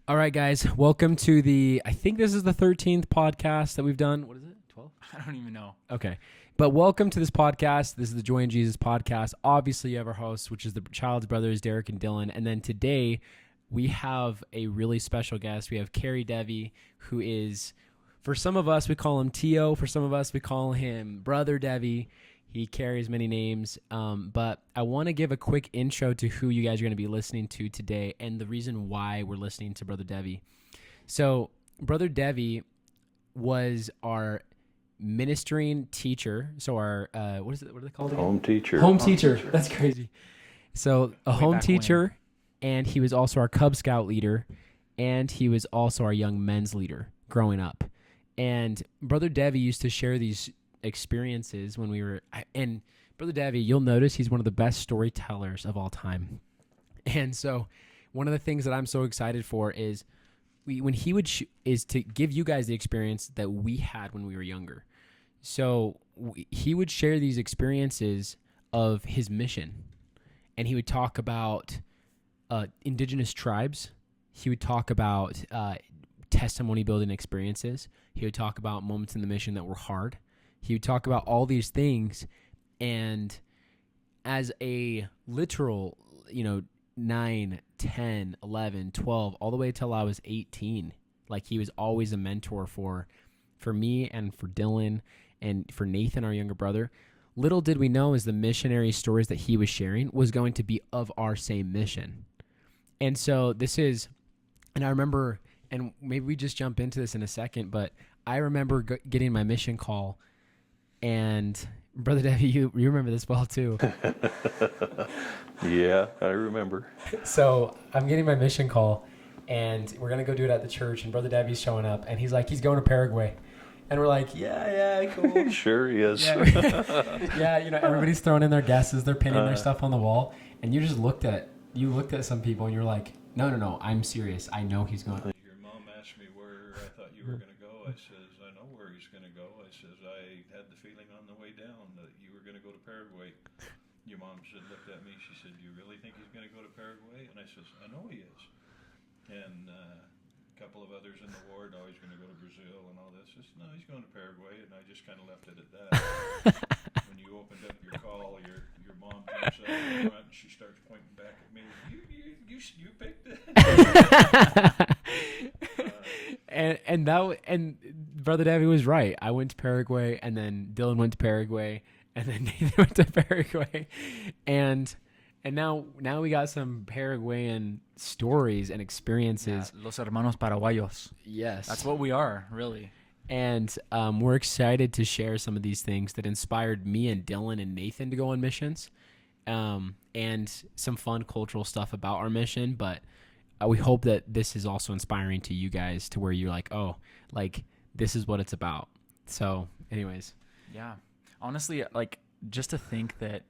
All right, guys, welcome to I think this is the 13th podcast that we've done. What is it, 12? I don't even know. Okay, but welcome to this podcast. This is the Joy in Jesus podcast. Obviously, you have our hosts, which is the Child's brothers, Derek and Dylan. And then today, we have a really special guest. We have Kerrey Devey, who is, for some of us, we call him Tio. For some of us, we call him Brother Devey. He carries many names, but I want to give a quick intro to who you guys are going to be listening to today and the reason why we're listening to Brother Devey. So Brother Devey was our ministering teacher. So our, what is it? What are they called again? Home teacher. Home teacher. That's crazy. So a home teacher, and he was also our Cub Scout leader, and he was also our young men's leader growing up. And Brother Devey used to share these experiences when we were, and Brother Devey, you'll notice he's one of the best storytellers of all time. And so one of the things that I'm so excited for is when he would is to give you guys the experience that we had when we were younger. So he would share these experiences of his mission, and he would talk about indigenous tribes. He would talk about testimony building experiences. He would talk about moments in the mission that were hard. He would talk about all these things, and as a literal, 9, 10, 11, 12, all the way till I was 18, like he was always a mentor for me and for Dylan and for Nathan, our younger brother. Little did we know is the missionary stories that he was sharing was going to be of our same mission. And so and I remember, and maybe we just jump into this in a second, but I remember getting my mission call. And Brother Devey, you remember this well too. Yeah, I remember. So I'm getting my mission call, and we're gonna go do it at the church. And Brother Devey's showing up, and he's like, he's going to Paraguay, and we're like, yeah, cool. Sure he is. Yeah, everybody's throwing in their guesses, they're pinning their stuff on the wall, and you just looked at some people, and you're like, no, I'm serious. I know he's going. Your mom asked me where I thought you were going to go. I says, I know where he's going to go. I says, I had the feeling on the way down that you were going to go to Paraguay. Your mom looked at me. She said, do you really think he's going to go to Paraguay? And I says, I know he is. And a couple of others in the ward, oh, he's going to go to Brazil and all this. I said, no, he's going to Paraguay. And I just kind of left it at that. When you opened up your call, your mom comes up in front and she starts pointing back at me. You picked it. And Brother Devey was right. I went to Paraguay, and then Dylan went to Paraguay, and then Nathan went to Paraguay, and now we got some Paraguayan stories and experiences. Yeah, los hermanos paraguayos. Yes, That's what we are, really. And we're excited to share some of these things that inspired me and Dylan and Nathan to go on missions, and some fun cultural stuff about our mission. But we hope that this is also inspiring to you guys to where you're like, oh, like this is what it's about. So anyways. Yeah. Honestly, like just to think that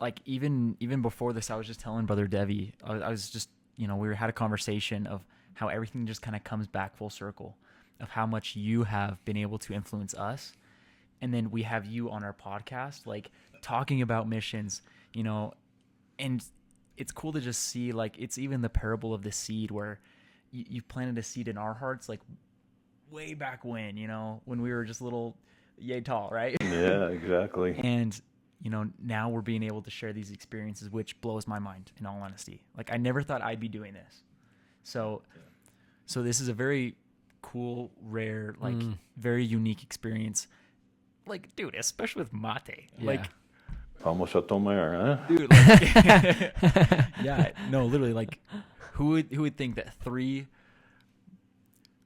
like even before this, I was just telling Brother Devey, I was just, we had a conversation of how everything just kind of comes back full circle of how much you have been able to influence us. And then we have you on our podcast, like talking about missions, and it's cool to just see, like, it's even the parable of the seed where you planted a seed in our hearts, like way back when, when we were just little yay tall, right? Yeah, exactly. And, now we're being able to share these experiences, which blows my mind, in all honesty. Like, I never thought I'd be doing this. So this is a very cool, rare, like very unique experience. Like, dude, especially with mate. Yeah. Like, Vamos a tomar, huh? dude, like, yeah, no, literally, like, who would think that 3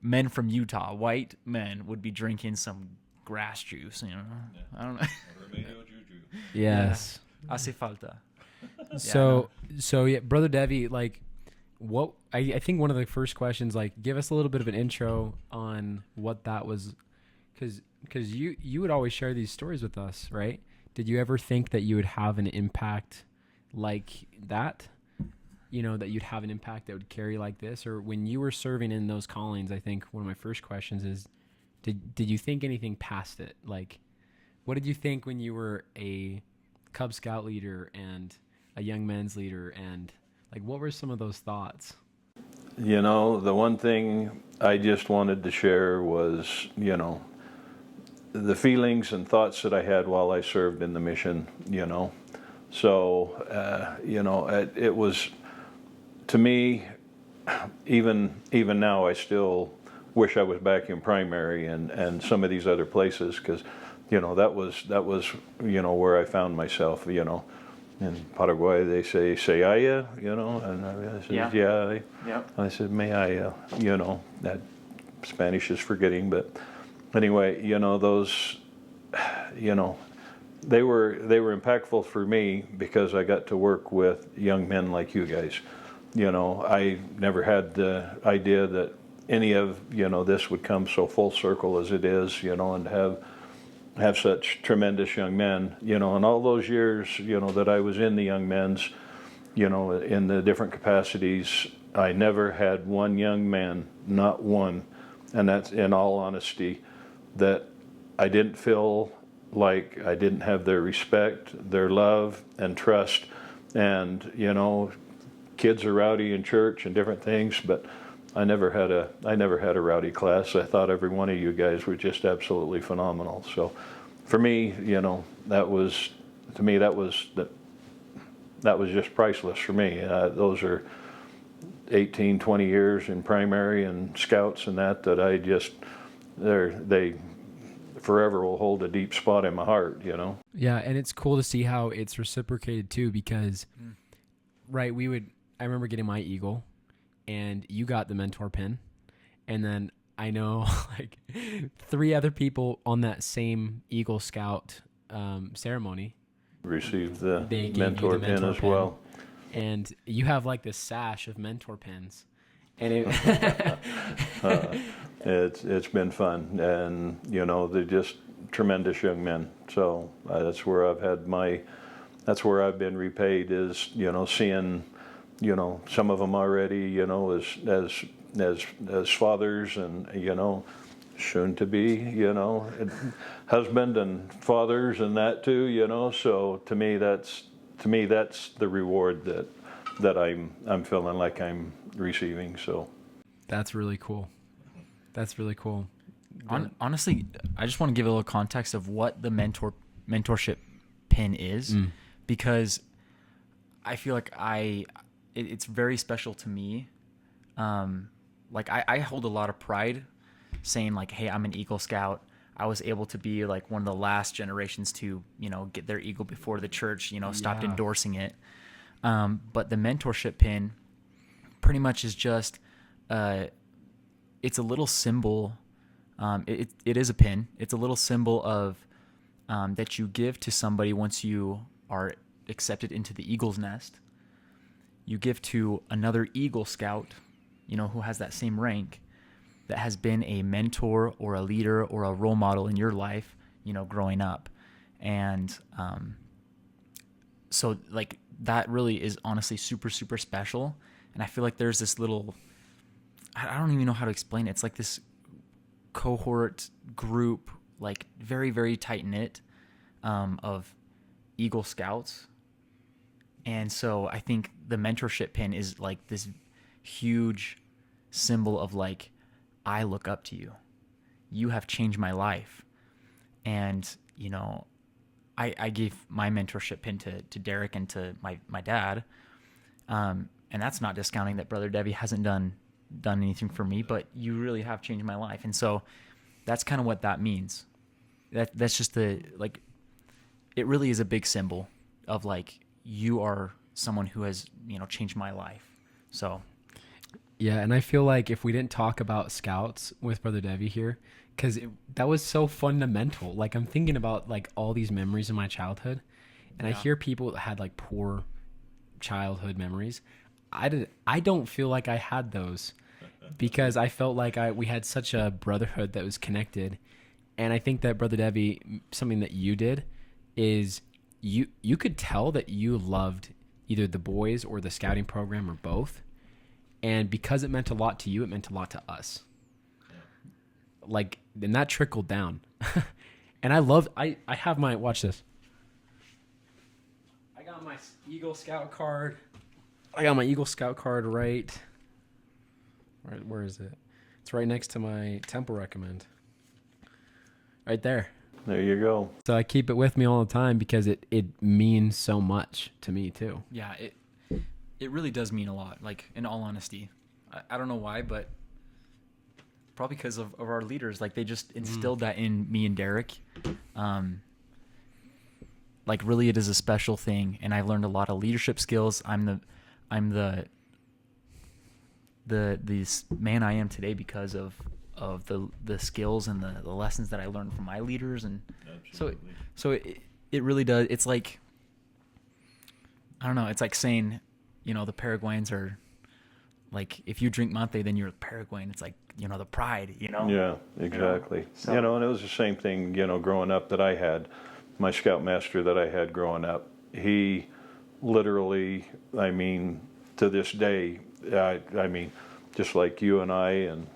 men from Utah, white men, would be drinking some grass juice? Yeah. I don't know. Remedio juju. Yes. Hace falta. So yeah, Brother Devey, like, what I think one of the first questions, like, give us a little bit of an intro on what that was, because you would always share these stories with us, right? Did you ever think that you would have an impact like that? That you'd have an impact that would carry like this? Or when you were serving in those callings, I think one of my first questions is, did you think anything past it? Like, what did you think when you were a Cub Scout leader and a young men's leader, and like what were some of those thoughts? The one thing I just wanted to share was, the feelings and thoughts that I had while I served in the mission, So, it was, to me, even now, I still wish I was back in primary and some of these other places, because, that was where I found myself, In Paraguay, they say "Seaya," and I said, "Yeah." Yep. I said, "May I?" That Spanish is forgetting, but anyway, those, they were impactful for me because I got to work with young men like you guys. I never had the idea that any of this would come so full circle as it is, and have such tremendous young men, and all those years, that I was in the young men's, in the different capacities, I never had one young man, not one, and that's in all honesty, that I didn't feel like I didn't have their respect, their love, and trust. And, kids are rowdy in church and different things, but I never had a rowdy class. I thought every one of you guys were just absolutely phenomenal. So for me, that was just priceless for me. Those are 18, 20 years in primary and scouts and that I just, they forever will hold a deep spot in my heart, Yeah, and it's cool to see how it's reciprocated too, because, right, I remember getting my Eagle, and you got the mentor pin, and then I know like 3 other people on that same Eagle Scout ceremony received the they gave mentor you the pin mentor as pin. well. And you have like this sash of mentor pins, and it It's been fun, and they're just tremendous young men. So that's where I've been repaid, is seeing some of them already as fathers, and soon to be husband and fathers and that too. So to me that's the reward that I'm feeling like I'm receiving. So that's really cool. That's really cool. Honestly, I just want to give a little context of what the mentorship pin is, because I feel like it's very special to me. Like I hold a lot of pride saying like, hey, I'm an Eagle Scout. I was able to be like one of the last generations to, get their Eagle before the church, stopped endorsing it. But the mentorship pin pretty much is just, it's a little symbol. It is a pin. It's a little symbol of that you give to somebody once you are accepted into the Eagle's nest. You give to another Eagle Scout, who has that same rank, that has been a mentor or a leader or a role model in your life, growing up. And so like that really is honestly super, super special. And I feel like there's this little, I don't even know how to explain it. It's like this cohort group, like very, very tight knit, of Eagle Scouts. And so I think the mentorship pin is like this huge symbol of like, I look up to you. You have changed my life. And, I gave my mentorship pin to Derek and to my dad. And that's not discounting that Brother Devey hasn't done anything for me, but you really have changed my life. And so that's kind of what that means. That's just it really is a big symbol of like, you are someone who has, changed my life. So. Yeah. And I feel like if we didn't talk about scouts with Brother Devey here, because that was so fundamental. Like I'm thinking about like all these memories in my childhood, and I hear people that had like poor childhood memories. I don't feel like I had those, because I felt like we had such a brotherhood that was connected. And I think that Brother Devey, something that you did is you could tell that you loved either the boys or the scouting program or both. And because it meant a lot to you, it meant a lot to us. Like, and that trickled down. And I have my, watch this. I got my Eagle Scout card. I got my Eagle Scout card right Where is it? It's right next to my temple recommend. Right there. There you go. So I keep it with me all the time because it means so much to me too. Yeah, it really does mean a lot. Like, in all honesty, I don't know why, but probably because of our leaders. Like, they just instilled that in me and Derek. Like, really, it is a special thing, and I've learned a lot of leadership skills. I'm the man I am today because of the skills and the lessons that I learned from my leaders. And Absolutely. so it really does. It's like, I don't know, it's like saying, the Paraguayans are like, if you drink mate, then you're Paraguayan. It's like, the pride, Yeah, exactly. So- And it was the same thing, growing up that I had. My scoutmaster that I had growing up, he literally, to this day, just like you and I and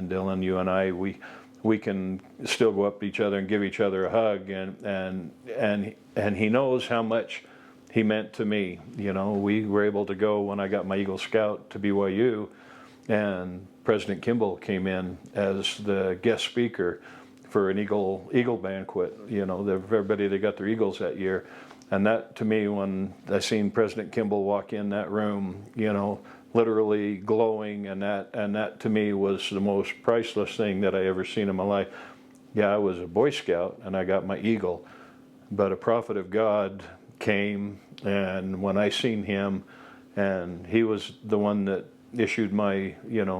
Dylan, you and I, we can still go up to each other and give each other a hug, and he knows how much he meant to me. We were able to go when I got my Eagle Scout to BYU, and President Kimball came in as the guest speaker for an eagle banquet. Everybody that got their eagles that year, and that to me, when I seen President Kimball walk in that room, literally glowing, and that to me was the most priceless thing that I ever seen in my life. Yeah, I was a Boy Scout and I got my eagle, but a prophet of God came, and when I seen him, and he was the one that issued my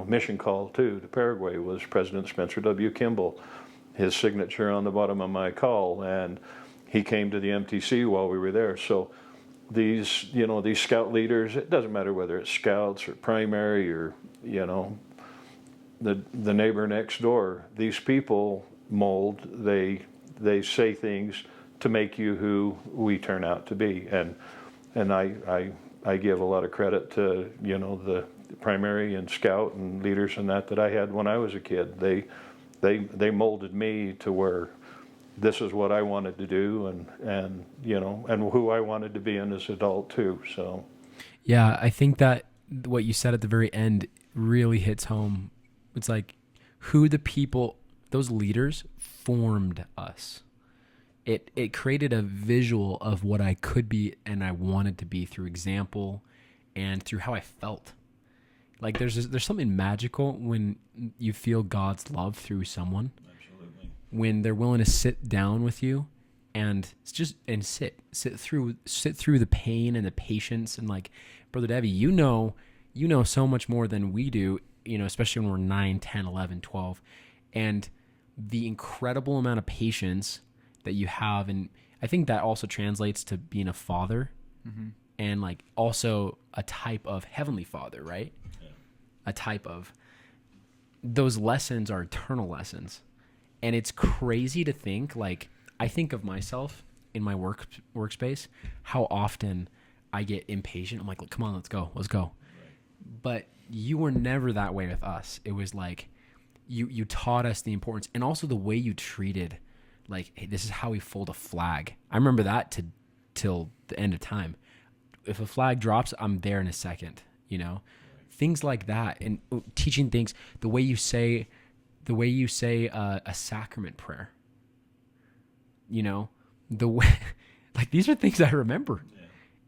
mission call to Paraguay, was President Spencer W. Kimball. His signature on the bottom of my call, and he came to the MTC while we were there. So these scout leaders, it doesn't matter whether it's scouts or primary or the neighbor next door, these people mold, they say things to make you who we turn out to be. And I give a lot of credit to the primary and scout and leaders and that I had when I was a kid. They molded me to where this is what I wanted to do, and who I wanted to be in as an adult too. So, yeah, I think that what you said at the very end really hits home. It's like who the people, those leaders, formed us. It created a visual of what I could be and I wanted to be through example and through how I felt. Like there's something magical when you feel God's love through someone. Absolutely. When they're willing to sit down with you and sit through the pain and the patience, and like Brother Devey, you know so much more than we do, especially when we're 9, 10, 11, 12, and the incredible amount of patience that you have. And I think that also translates to being a father, and like also a type of heavenly father, right? A type of, those lessons are eternal lessons. And it's crazy to think, like, I think of myself in my workspace, how often I get impatient. I'm like, look, come on, let's go. Right. But you were never that way with us. It was like, you taught us the importance, and also the way you treated, like, hey, this is how we fold a flag. I remember that till the end of time. If a flag drops, I'm there in a second, Things like that, and teaching things, the way you say a sacrament prayer, the way, like, these are things I remember,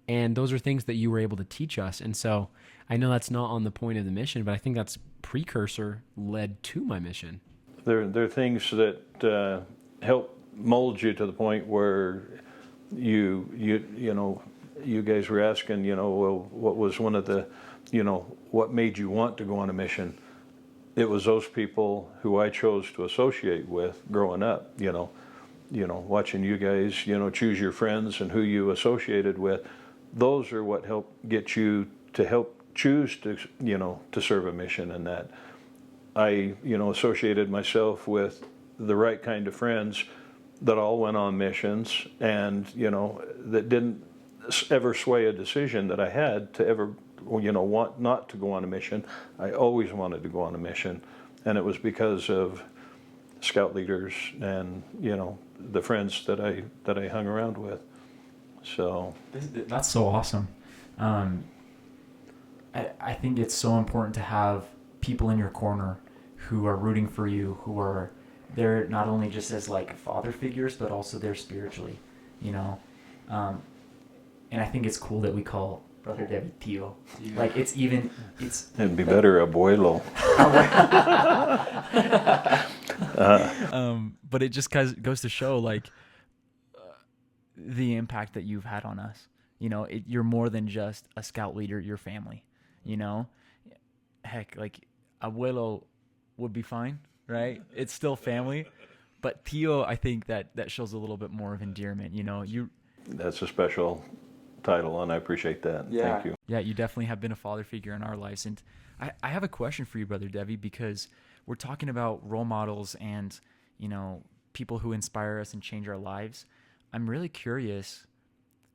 and those are things that you were able to teach us. And so I know that's not on the point of the mission, but I think that's precursor led to my mission. There are things that help mold you to the point where you guys were asking, well, what was one of the, what made you want to go on a mission? It was those people who I chose to associate with growing up, watching you guys, choose your friends and who you associated with. Those are what helped get you to help choose to, to serve a mission. And that I, associated myself with the right kind of friends that all went on missions, and, that didn't ever sway a decision that I had to ever, want not to go on a mission. I always wanted to go on a mission, and it was because of scout leaders and the friends that I hung around with. So that's so awesome. I think it's so important to have people in your corner who are rooting for you, who are there not only just as like father figures, but also there spiritually, you know. And I think it's cool that we call Brother Devey Tio. Yeah. Like it's It'd be better abuelo. But it just goes to show like the impact that you've had on us. You know, you're more than just a scout leader, you're family, you know. Heck, like abuelo would be fine, right? It's still family. But Tio, I think that shows a little bit more of endearment, you know. That's a special title, and I appreciate that. Yeah. Thank you. Yeah, you definitely have been a father figure in our lives. And I have a question for you, Brother Devey, because we're talking about role models and, you know, people who inspire us and change our lives. I'm really curious,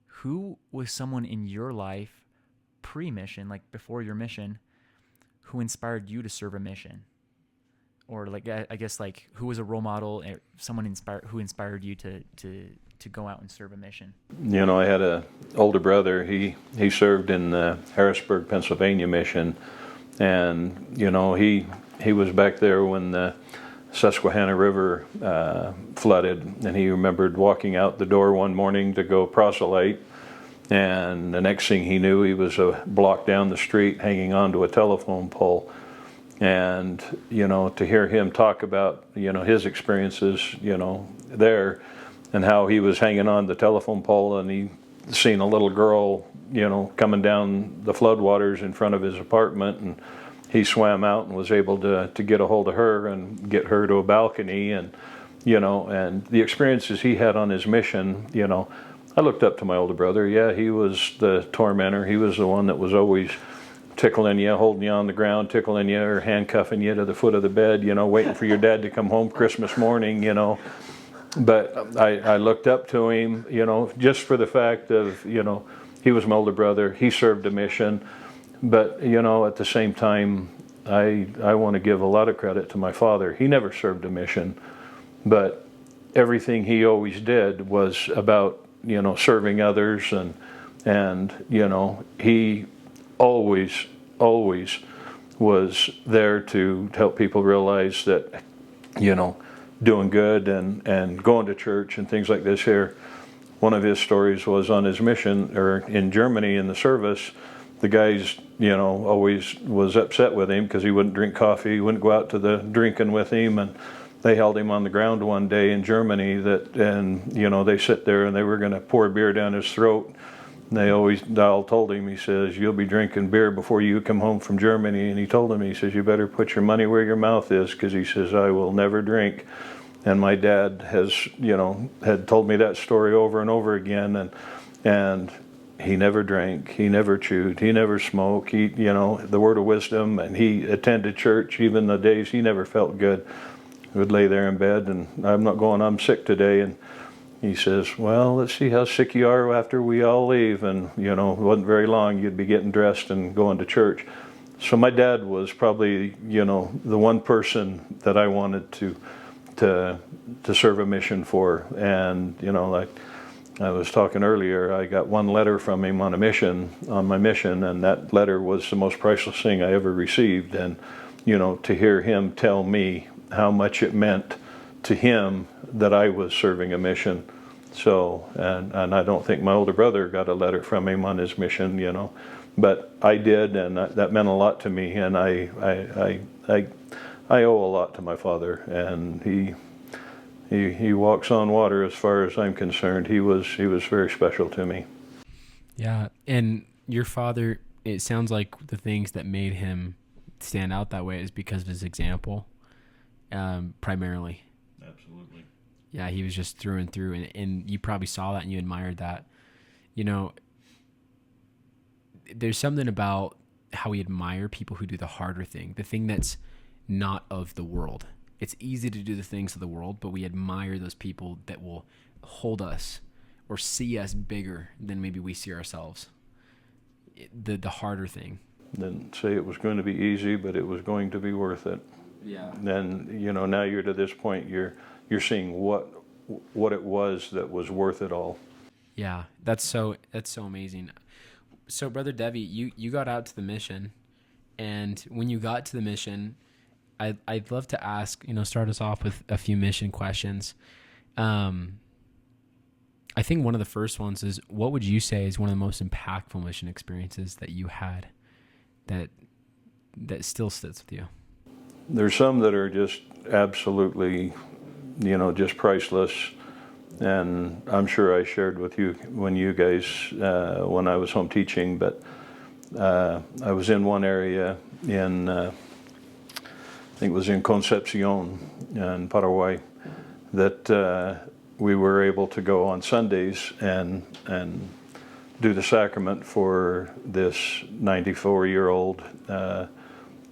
who was someone in your life pre-mission, like before your mission, who inspired you to serve a mission? Or like, I guess, like, who was a role model, someone who inspired you to go out and serve a mission? You know, I had an older brother. He served in the Harrisburg, Pennsylvania mission, and you know he was back there when the Susquehanna River flooded, and he remembered walking out the door one morning to go proselyte, and the next thing he knew, he was a block down the street hanging onto a telephone pole. And you know, to hear him talk about, you know, his experiences, you know, there, and how he was hanging on the telephone pole, and he seen a little girl, you know, coming down the floodwaters in front of his apartment, and he swam out and was able to get a hold of her and get her to a balcony, and you know, and the experiences he had on his mission, you know, I looked up to my older brother. Yeah, he was the tormentor. He was the one that was always tickling you, holding you on the ground, tickling you, or handcuffing you to the foot of the bed, you know, waiting for your dad to come home Christmas morning, you know. But I looked up to him, you know, just for the fact of, you know, he was my older brother. He served a mission. But, you know, at the same time, I want to give a lot of credit to my father. He never served a mission, but everything he always did was about, you know, serving others, and you know, he always was there to help people realize that, you know, doing good and going to church and things like this here. One of his stories was on his mission, or in Germany in the service, the guys, you know, always was upset with him because he wouldn't drink coffee, he wouldn't go out to the drinking with him, and they held him on the ground one day in Germany, and you know, they sit there and they were going to pour beer down his throat. Dial told him, he says, you'll be drinking beer before you come home from Germany. And he told him, he says, you better put your money where your mouth is, because he says, I will never drink. And my dad has, you know, had told me that story over and over again. And he never drank, he never chewed, he never smoked, he, you know, the word of wisdom, and he attended church even the days he never felt good. He would lay there in bed, and I'm sick today. And he says, well, let's see how sick you are after we all leave. And, you know, it wasn't very long, you'd be getting dressed and going to church. So my dad was probably, you know, the one person that I wanted to serve a mission for. And, you know, like I was talking earlier, I got one letter from him on my mission, and that letter was the most priceless thing I ever received. And, you know, to hear him tell me how much it meant to him that I was serving a mission. So, and I don't think my older brother got a letter from him on his mission, you know, but I did, and that meant a lot to me. And I owe a lot to my father, and he walks on water as far as I'm concerned. He was very special to me. Yeah, and your father, it sounds like the things that made him stand out that way is because of his example, primarily. Absolutely. Yeah, he was just through and through, and you probably saw that and you admired that. You know, there's something about how we admire people who do the harder thing, the thing that's not of the world. It's easy to do the things of the world, but we admire those people that will hold us or see us bigger than maybe we see ourselves. The harder thing. Didn't say it was going to be easy, but it was going to be worth it. Yeah. Then, you know, now you're to this point, you're seeing what it was that was worth it all. Yeah, that's so amazing. So, Brother Devey, you got out to the mission, And when you got to the mission, I'd love to ask, start us off with a few mission questions. I think one of the first ones is, what would you say is one of the most impactful mission experiences that you had that still sits with you? There's some that are just absolutely, just priceless. And I'm sure I shared with you when I was home teaching, but I was in one area I think it was in Concepcion in Paraguay, that we were able to go on Sundays and do the sacrament for this 94-year-old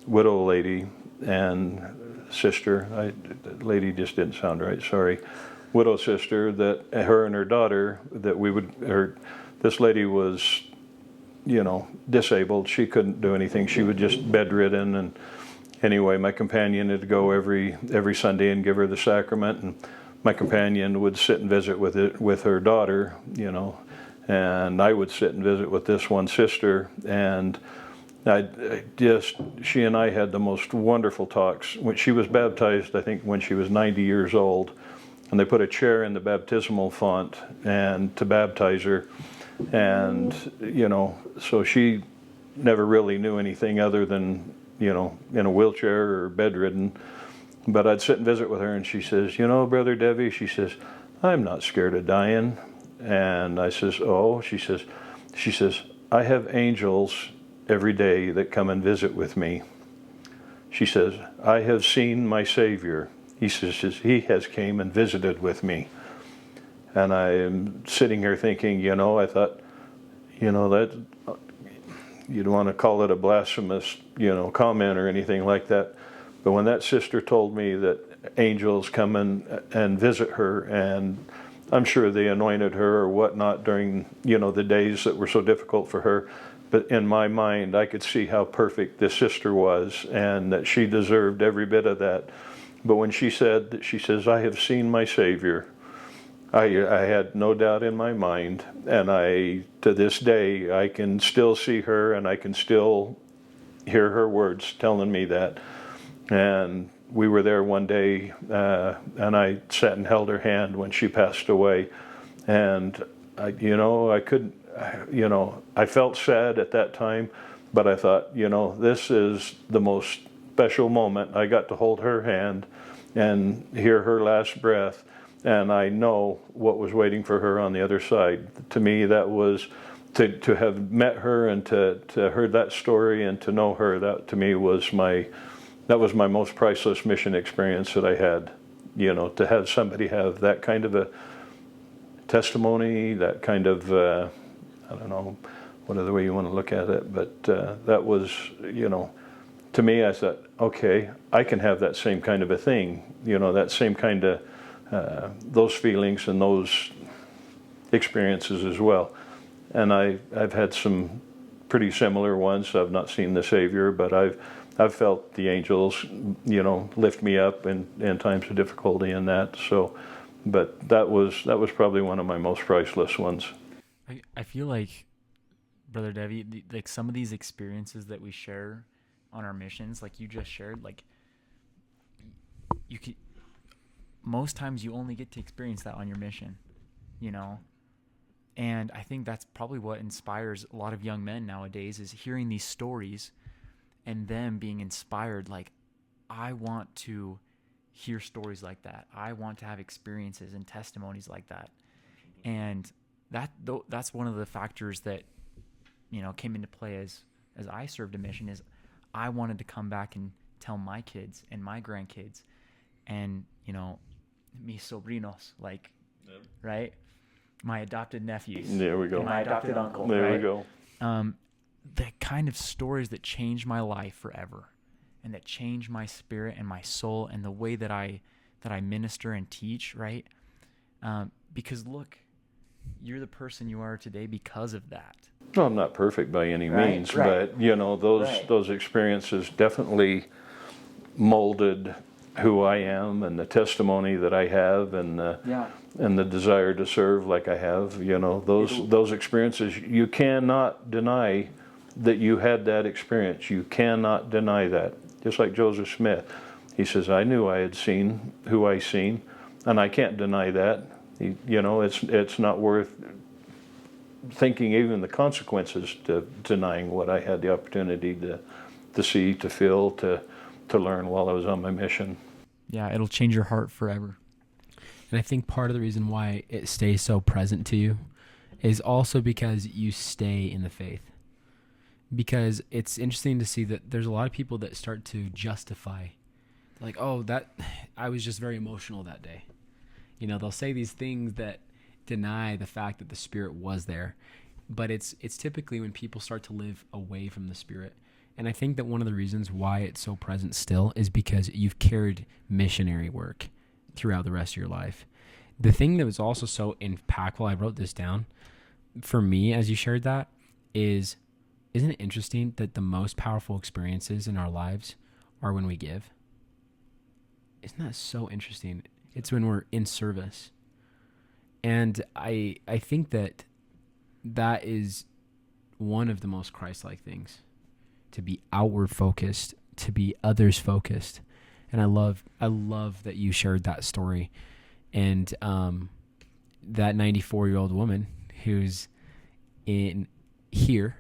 widow lady and sister. The lady just didn't sound right, sorry. Widow sister, that her and her daughter, this lady was, disabled. She couldn't do anything. She was just bedridden. And anyway, my companion had to go every Sunday and give her the sacrament. And my companion would sit and visit with her daughter, and I would sit and visit with this one sister. And she and I had the most wonderful talks. When she was baptized, I think when she was 90 years old, and they put a chair in the baptismal font and to baptize her. And, so she never really knew anything other than, in a wheelchair or bedridden. But I'd sit and visit with her, and she says, Brother Devey, she says, I'm not scared of dying. And I says, oh, she says, I have angels every day that come and visit with me. She says, I have seen my Savior. He says, he has came and visited with me. And I am sitting here thinking, I thought, that you don't want to call it a blasphemous, comment or anything like that. But when that sister told me that angels come and visit her, and I'm sure they anointed her or whatnot during, the days that were so difficult for her. But in my mind, I could see how perfect this sister was and that she deserved every bit of that. But when she says, I have seen my Savior, I had no doubt in my mind, and to this day, I can still see her, and I can still hear her words telling me that. And we were there one day, and I sat and held her hand when she passed away. And I felt sad at that time, but I thought, this is the most special moment. I got to hold her hand and hear her last breath, and I know what was waiting for her on the other side. To me, that was to have met her and to heard that story and to know her. That to me was my most priceless mission experience that I had. To have somebody have that kind of a testimony, that kind of I don't know whatever way you want to look at it, but that was to me, I thought, okay, I can have that same kind of a thing, that same kind of, those feelings and those experiences as well. And I've had some pretty similar ones. I've not seen the Savior, but I've felt the angels, lift me up in times of difficulty and that. So, but that was probably one of my most priceless ones. I feel like, Brother Devey, like some of these experiences that we share on our missions, like you just shared, like most times you only get to experience that on your mission, and I think that's probably what inspires a lot of young men nowadays, is hearing these stories and them being inspired. Like, I want to hear stories like that. I want to have experiences and testimonies like that. And that's one of the factors that came into play as I served a mission, is I wanted to come back and tell my kids and my grandkids and, mis sobrinos, like, yep. Right? My adopted nephews. There we go. And my adopted uncle. There right? we go. The kind of stories that changed my life forever and that changed my spirit and my soul and the way that I minister and teach, right? Because look, you're the person you are today because of that. Well, I'm not perfect by any means, right. but those experiences definitely molded who I am and the testimony that I have and the desire to serve like I have. Those experiences, you cannot deny that you had that experience. You cannot deny that. Just like Joseph Smith. He says, I knew I had seen who I seen, and I can't deny that. It's not worth thinking even the consequences to denying what I had the opportunity to see, to feel, to learn while I was on my mission. Yeah, it'll change your heart forever. And I think part of the reason why it stays so present to you is also because you stay in the faith. Because it's interesting to see that there's a lot of people that start to justify, like, oh, that I was just very emotional that day. They'll say these things that deny the fact that the Spirit was there. But it's typically when people start to live away from the Spirit. And I think that one of the reasons why it's so present still is because you've carried missionary work throughout the rest of your life. The thing that was also so impactful, I wrote this down, for me as you shared that, isn't it interesting that the most powerful experiences in our lives are when we give? Isn't that so interesting? It's when we're in service. And I think that is one of the most Christ-like things, to be outward focused, to be others focused. And I love that you shared that story. And that 94-year-old woman who's in here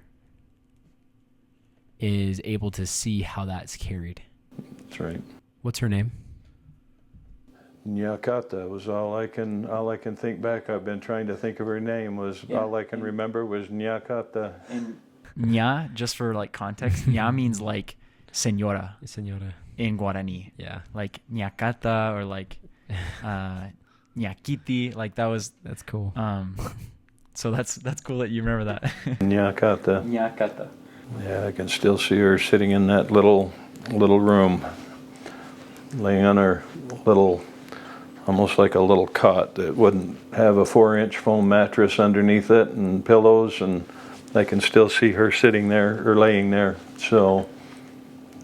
is able to see how that's carried. That's right. What's her name? Nyakata was all I can think back. I've been trying to think of her name. All I can remember was Nyakata. And Nya, just for like context, Nya means like señora in Guarani. Yeah. Like Nyakata or like Nyakiti. Like that's cool. So that's cool that you remember that. Nyakata. Yeah, I can still see her sitting in that little room, laying on her little, almost like a little cot that wouldn't have a 4-inch foam mattress underneath it and pillows, and I can still see her sitting there or laying there. So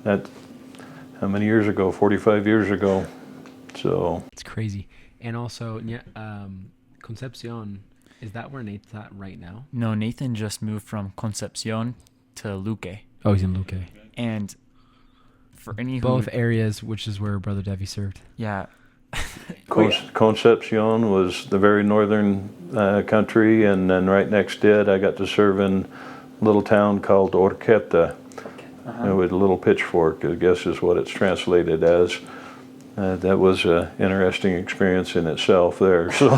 that, how many years ago? 45 years ago. So it's crazy. And also, Concepcion, is that where Nathan's at right now? No, Nathan just moved from Concepcion to Luque. Oh, he's in Luque. And for any both areas, which is where Brother Devey served. Yeah. Concepcion was the very northern country, and then right next to it, I got to serve in a little town called Orqueta, with a little pitchfork, I guess is what it's translated as. That was an interesting experience in itself there. So,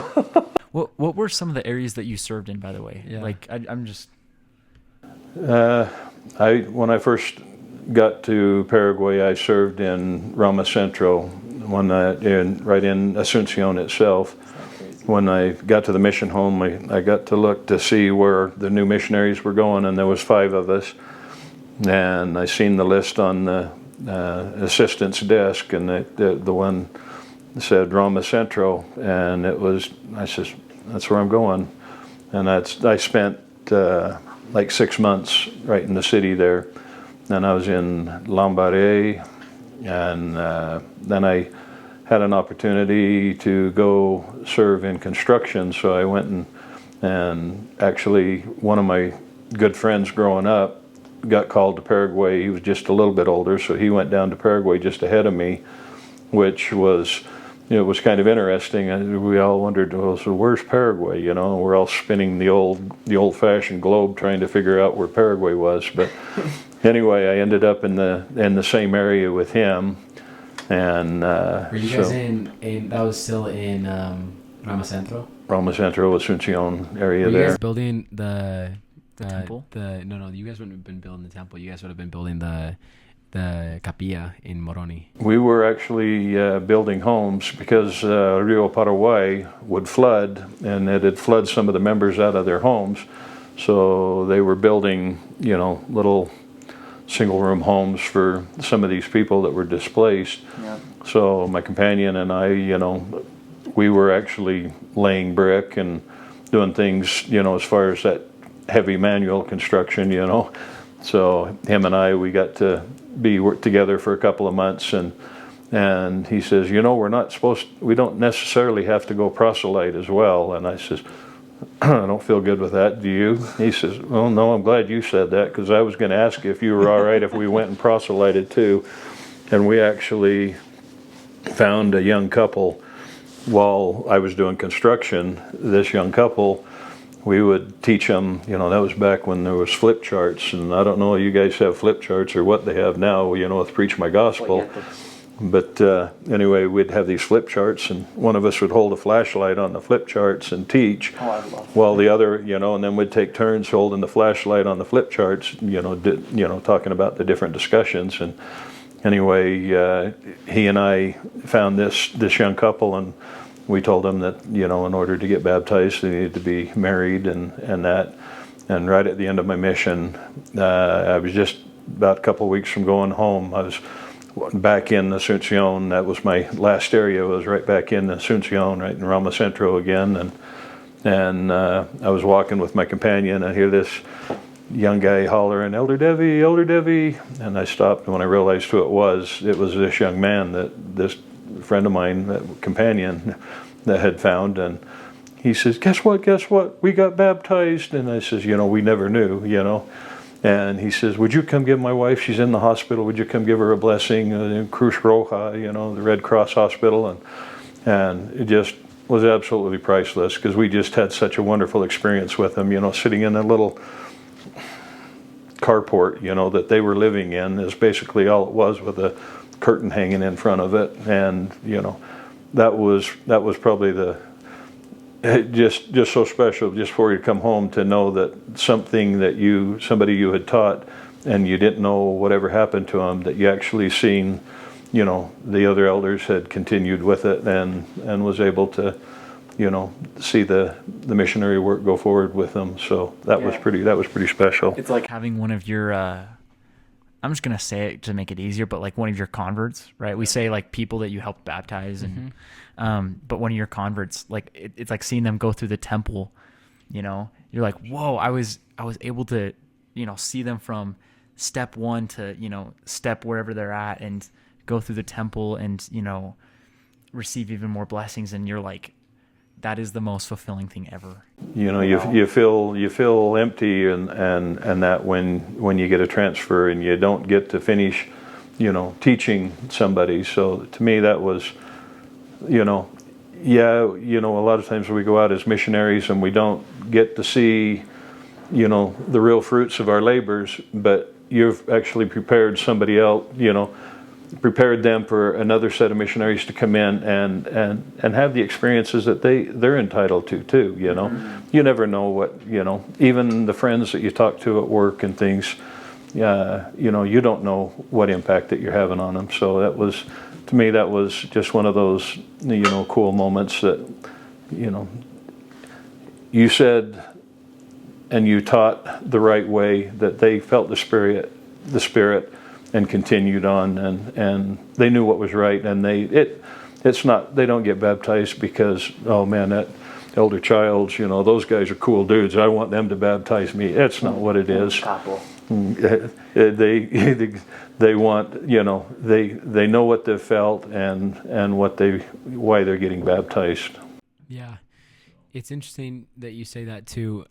what were some of the areas that you served in, by the way? Yeah. Like, I'm just. When I first got to Paraguay, I served in Rama Centro, right in Asuncion itself. When I got to the mission home, I got to look to see where the new missionaries were going, and there was 5 of us. And I seen the list on the assistant's desk, and the one said Rama Centro, and I said, that's where I'm going. And I spent like 6 months right in the city there. Then I was in Lambaré, and then I had an opportunity to go serve in construction. So I went and actually one of my good friends growing up got called to Paraguay. He was just a little bit older, so he went down to Paraguay just ahead of me, which was, it was kind of interesting. We all wondered, well, so where's Paraguay? We're all spinning the old-fashioned globe trying to figure out where Paraguay was. But anyway, I ended up in the same area with him. And were you guys in that was still in Rama Centro? Rama Centro, Asuncion area. Were you there. guys building the temple? No, you guys wouldn't have been building the temple. You guys would have been building the capilla in Moroni. We were actually building homes because Rio Paraguay would flood, and it had flooded some of the members out of their homes. So they were building, little single-room homes for some of these people that were displaced. Yeah. So my companion and I, we were actually laying brick and doing things, as far as that heavy manual construction, So him and I, we got to work together for a couple of months, and he says, we don't necessarily have to go proselyte as well. And I says, I don't feel good with that. Do you? He says, well, no, I'm glad you said that, because I was going to ask you if you were all right if we went and proselyted too. And we actually found a young couple while I was doing construction. This young couple, we would teach them, that was back when there was flip charts, and I don't know if you guys have flip charts or what they have now, with Preach My Gospel. But anyway, we'd have these flip charts, and one of us would hold a flashlight on the flip charts and teach, while the other, and then we'd take turns holding the flashlight on the flip charts, talking about the different discussions. And anyway, he and I found this young couple, and we told them that, in order to get baptized, they needed to be married and that. And right at the end of my mission, I was just about a couple of weeks from going home. I was back in Asuncion. That was my last area. I was right back in Asuncion, right in Rama Centro again. And I was walking with my companion, and I hear this young guy hollering, Elder Devey, Elder Devey. And I stopped, and when I realized who it was this young man that this friend of mine, that companion, that had found. And he says, guess what? We got baptized. And I says, we never knew, And he says, would you come give my wife, she's in the hospital, would you come give her a blessing in Cruz Roja, the Red Cross Hospital? And it just was absolutely priceless, because we just had such a wonderful experience with him, sitting in a little carport, that they were living in is basically all it was, with a curtain hanging in front of it. And, that was probably just so special, just for you to come home to know that somebody you had taught, and you didn't know whatever happened to them, that you actually seen, the other elders had continued with it, and was able to, see the missionary work go forward with them. So that was pretty special. It's like having one of your, I'm just gonna say it to make it easier, but like one of your converts, right? We say like people that you helped baptize, and but one of your converts, like it's like seeing them go through the temple. You're like, whoa! I was able to, see them from step one to step wherever they're at, and go through the temple, and receive even more blessings. And you're like, that is the most fulfilling thing ever. You feel empty and that when you get a transfer and you don't get to finish, teaching somebody. So to me that was, a lot of times we go out as missionaries and we don't get to see, the real fruits of our labors, but you've actually prepared somebody else, prepared them for another set of missionaries to come in and have the experiences that they're entitled to too. You never know what, even the friends that you talk to at work and things, you don't know what impact that you're having on them. So to me that was just one of those cool moments that you said and you taught the right way, that they felt the spirit and continued on, and they knew what was right. And they don't get baptized because, oh man, that Elder Childs, those guys are cool dudes, I want them to baptize me. That's not what it is. They want, they know what they felt and why they're getting baptized. Yeah, it's interesting that you say that too.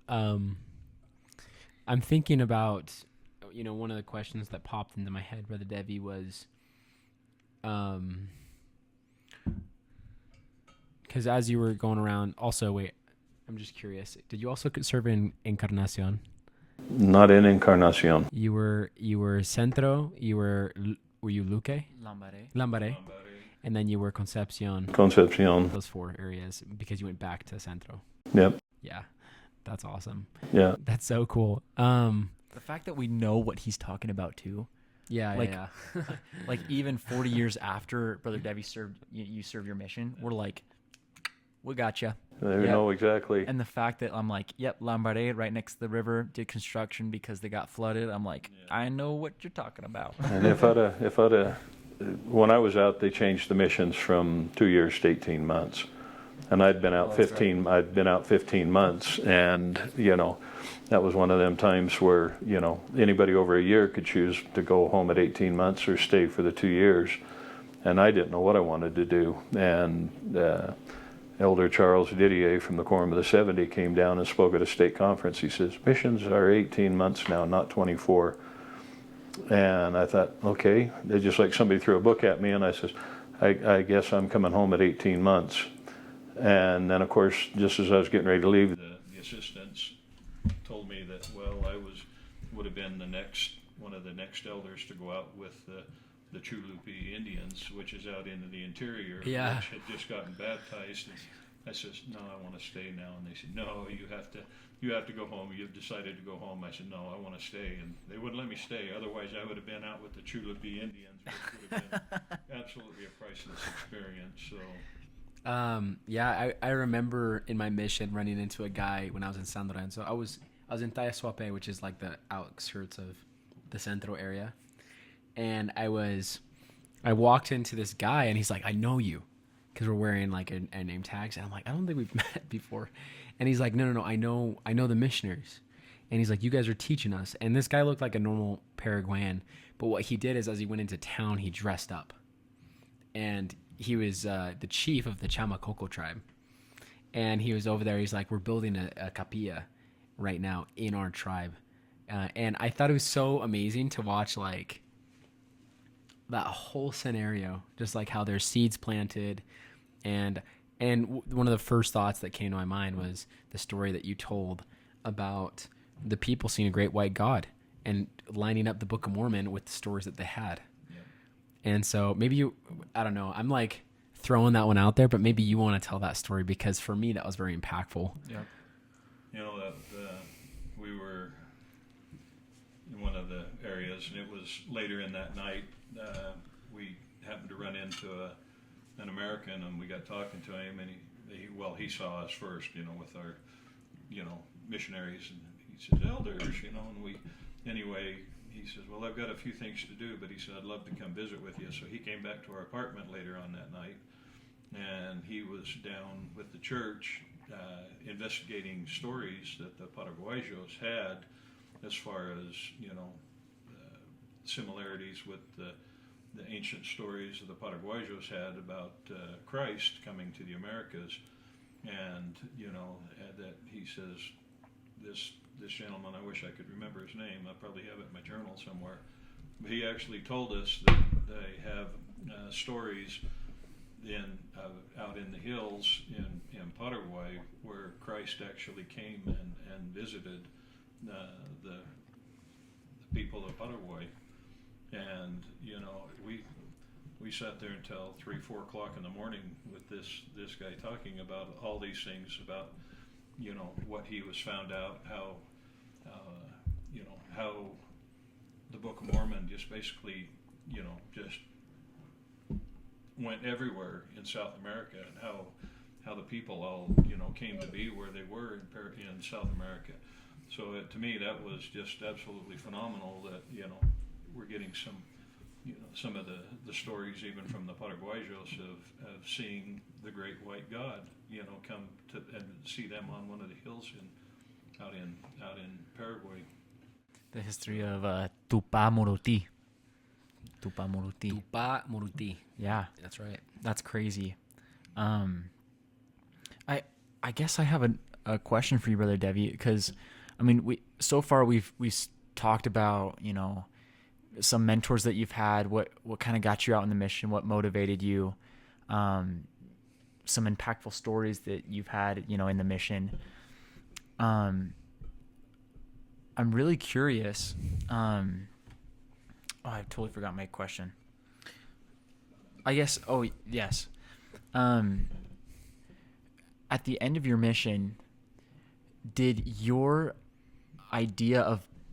I'm thinking about, one of the questions that popped into my head, Brother Devey, was, because as you were going around, also, wait, I'm just curious, did you also serve in Encarnacion? Not in Encarnacion. You were Centro, were you Luque? Lambaré. And then you were Concepcion. Those 4 areas, because you went back to Centro. Yep. Yeah. That's awesome. Yeah. That's so cool. The fact that we know what he's talking about too. Yeah. Yeah. Like even 40 years after Brother Devey served your mission, we're like, we got you. They know exactly. And the fact that I'm like, yep, Lambaré, right next to the river, did construction because they got flooded. I'm like, I know what you're talking about. And if I'd when I was out, they changed the missions from 2 years to 18 months. And I'd been out 15 months, and that was one of them times where anybody over a year could choose to go home at 18 months or stay for the 2 years, and I didn't know what I wanted to do. And Elder Charles Didier from the Quorum of the 70 came down and spoke at a state conference. He says, missions are 18 months now, not 24. And I thought, okay, they're just like somebody threw a book at me, and I says, I guess I'm coming home at 18 months. And then, of course, just as I was getting ready to leave, The assistants told me that, well, I would have been one of the next elders to go out with the Chulupi Indians, which is out into the interior, which had just gotten baptized. And I says, no, I want to stay now. And they said, no, you have to go home. You've decided to go home. I said, no, I want to stay. And they wouldn't let me stay. Otherwise, I would have been out with the Chulupi Indians, which would have been absolutely a priceless experience. So. I remember in my mission running into a guy when I was in San Lorenzo. I was in Tayasuape, which is like the outskirts of the Centro area. And I walked into this guy, and he's like, I know you, because we're wearing like a name tags. And I'm like, I don't think we've met before. And he's like, no, I know the missionaries. And he's like, you guys are teaching us. And this guy looked like a normal Paraguayan. But what he did is, as he went into town, he dressed up. And he was the chief of the Chamacoco tribe. And he was over there. He's like, we're building a capilla right now in our tribe. And I thought it was so amazing to watch, like, that whole scenario, just like how there's seeds planted. And one of the first thoughts that came to my mind was the story that you told about the people seeing a great white God and lining up the Book of Mormon with the stories that they had. And so maybe I don't know, I'm like throwing that one out there, but maybe you want to tell that story, because for me, that was very impactful. Yeah. You know, that we were in one of the areas, and it was later in that night, we happened to run into an American, and we got talking to him, and he saw us first, with our, missionaries, and he says, elders, and anyway, he says, well, I've got a few things to do, but he said, I'd love to come visit with you. So he came back to our apartment later on that night, and he was down with the church investigating stories that the Paraguayos had as far as, similarities with the ancient stories that the Paraguayos had about Christ coming to the Americas. And, that he says, this gentleman, I wish I could remember his name. I probably have it in my journal somewhere. But he actually told us that they have stories out in the hills in Paraguay where Christ actually came and visited the people of Paraguay. And we sat there until 3-4 o'clock in the morning with this guy talking about all these things about what he was found out, how the Book of Mormon just basically just went everywhere in South America, and how the people all came to be where they were in South America. So to me, that was just absolutely phenomenal that we're getting some of the stories even from the Paraguayos of seeing the great white God come to and see them on one of the hills out in Paraguay. The history of Tupa Muruti. Tupa Muruti. Yeah, That's right. That's crazy. I guess I have a question for you, Brother Devey, because I mean, we've talked about some mentors that you've had, what kind of got you out in the mission, what motivated you, some impactful stories that you've had in the mission. I'm really curious. I totally forgot my question. I guess. Oh yes. At the end of your mission, did your idea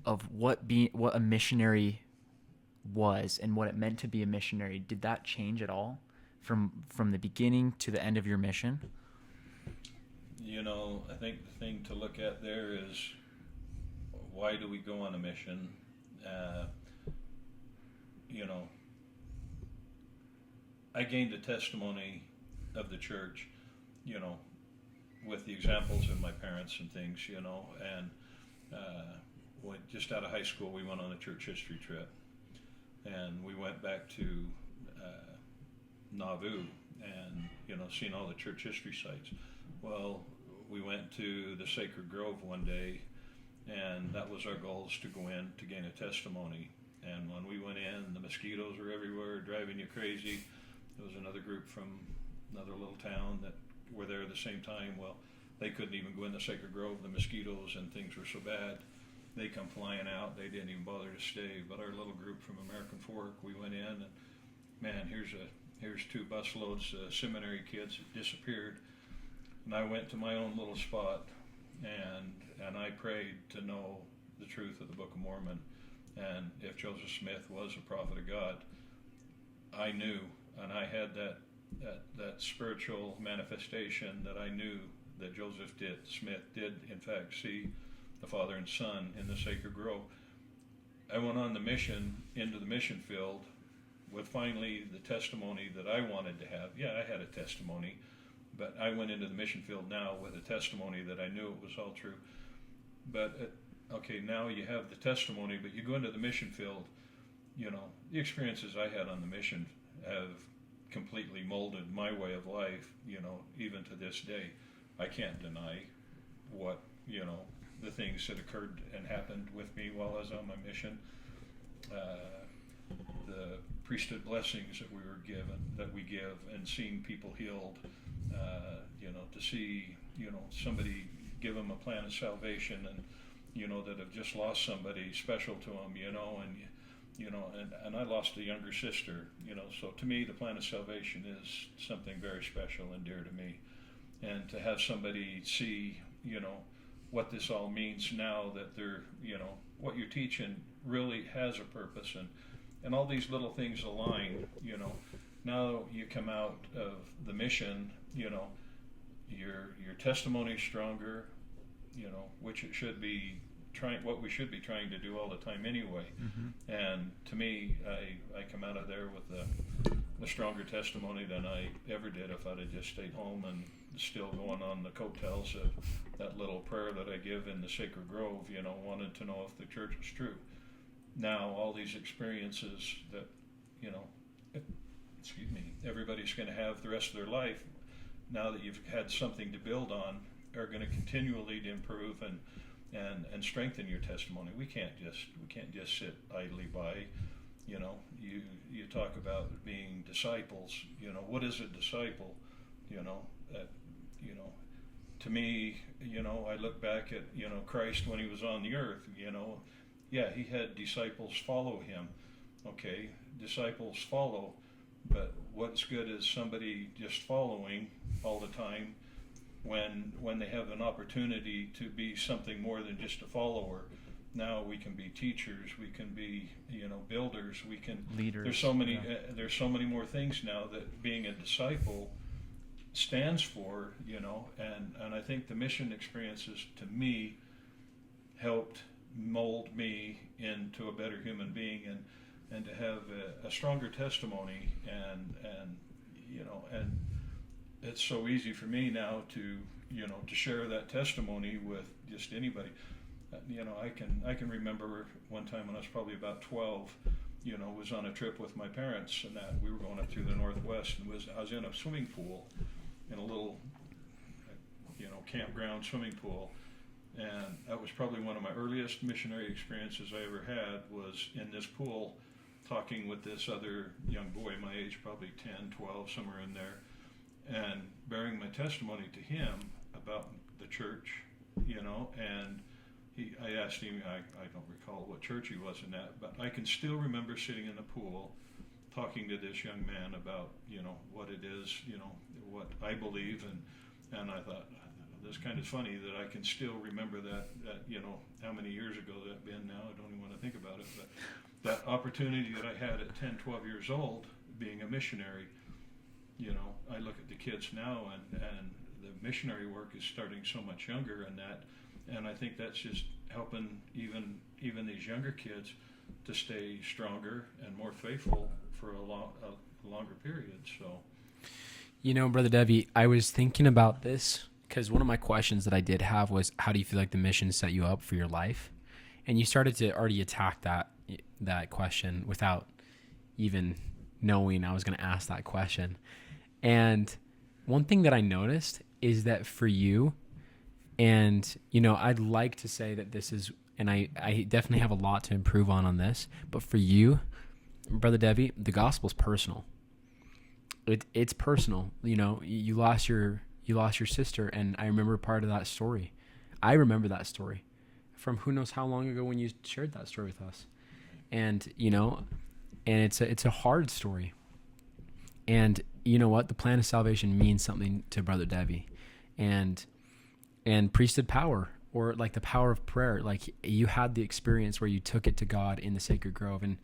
of what a missionary was and what it meant to be a missionary, did that change at all from the beginning to the end of your mission? I think the thing to look at there is, why do we go on a mission? I gained a testimony of the church, with the examples of my parents and things, and just out of high school, we went on a church history trip, and we went back to Nauvoo, and seen all the church history sites. Well, we went to the Sacred Grove one day, and that was our goal, is to go in to gain a testimony. And when we went in, the mosquitoes were everywhere, driving you crazy. There was another group from another little town that were there at the same time. Well, they couldn't even go in the Sacred Grove. The mosquitoes and things were so bad. They come flying out. They didn't even bother to stay. But our little group from American Fork, we went in, and man, here's 2 busloads of seminary kids that disappeared. And I went to my own little spot, and I prayed to know the truth of the Book of Mormon. And if Joseph Smith was a prophet of God, I knew, and I had that spiritual manifestation that I knew that Joseph Smith did in fact see the Father and Son in the Sacred Grove. I went on the mission, into the mission field, with finally the testimony that I wanted to have. Yeah, I had a testimony, but I went into the mission field now with a testimony that I knew it was all true. But okay, now you have the testimony, but you go into the mission field, the experiences I had on the mission have completely molded my way of life, even to this day. I can't deny what, the things that occurred and happened with me while I was on my mission. The priesthood blessings that we give, and seeing people healed, to see, somebody give them a plan of salvation, and, that have just lost somebody special to them, and I lost a younger sister, so to me the plan of salvation is something very special and dear to me. And to have somebody see, what this all means now, that they're, what you're teaching really has a purpose, and all these little things align, now you come out of the mission, your testimony is stronger, which it should be, what we should be trying to do all the time anyway. Mm-hmm. And to me, I come out of there with a stronger testimony than I ever did if I'd have just stayed home and still going on the coattails of that little prayer that I give in the Sacred Grove, wanted to know if the church was true. Now all these experiences that, everybody's going to have the rest of their life, now that you've had something to build on, are going to continually to improve and strengthen your testimony. We can't just sit idly by. You talk about being disciples. What is a disciple? To me, I look back at Christ when he was on the earth. Yeah, he had disciples follow him. Okay, disciples follow, but what's good is somebody just following all the time, when they have an opportunity to be something more than just a follower. Now we can be teachers, we can be builders, we can leaders. There's so many more things now that being a disciple stands for, and I think the mission experiences to me helped mold me into a better human being, and to have a stronger testimony, and it's so easy for me now to share that testimony with just anybody. I can remember one time when I was probably about 12, was on a trip with my parents, and that we were going up through the Northwest, and I was in a swimming pool, in a little campground swimming pool, and that was probably one of my earliest missionary experiences I ever had, was in this pool talking with this other young boy my age, probably 10, 12, somewhere in there, and bearing my testimony to him about the church, and I asked him, I don't recall what church he was in that, but I can still remember sitting in the pool talking to this young man about, what it is, what I believe, and I thought, this kind of funny that I can still remember that how many years ago that been now, I don't even want to think about it, but that opportunity that I had at 10, 12 years old, being a missionary, I look at the kids now, and the missionary work is starting so much younger, and I think that's just helping even these younger kids to stay stronger and more faithful for a longer period. So, Brother Devey, I was thinking about this because one of my questions that I did have was, how do you feel like the mission set you up for your life? And you started to already attack that question without even knowing I was going to ask that question. And one thing that I noticed is that for you, and, I'd like to say that this is, and I definitely have a lot to improve on this, but for you, Brother Devey, the gospel's personal. It's personal. You lost your sister, and I remember part of that story. I remember that story from who knows how long ago when you shared that story with us. And, and it's a hard story. And you know what? The plan of salvation means something to Brother Devey. And priesthood power, or like the power of prayer. Like, you had the experience where you took it to God in the sacred grove, and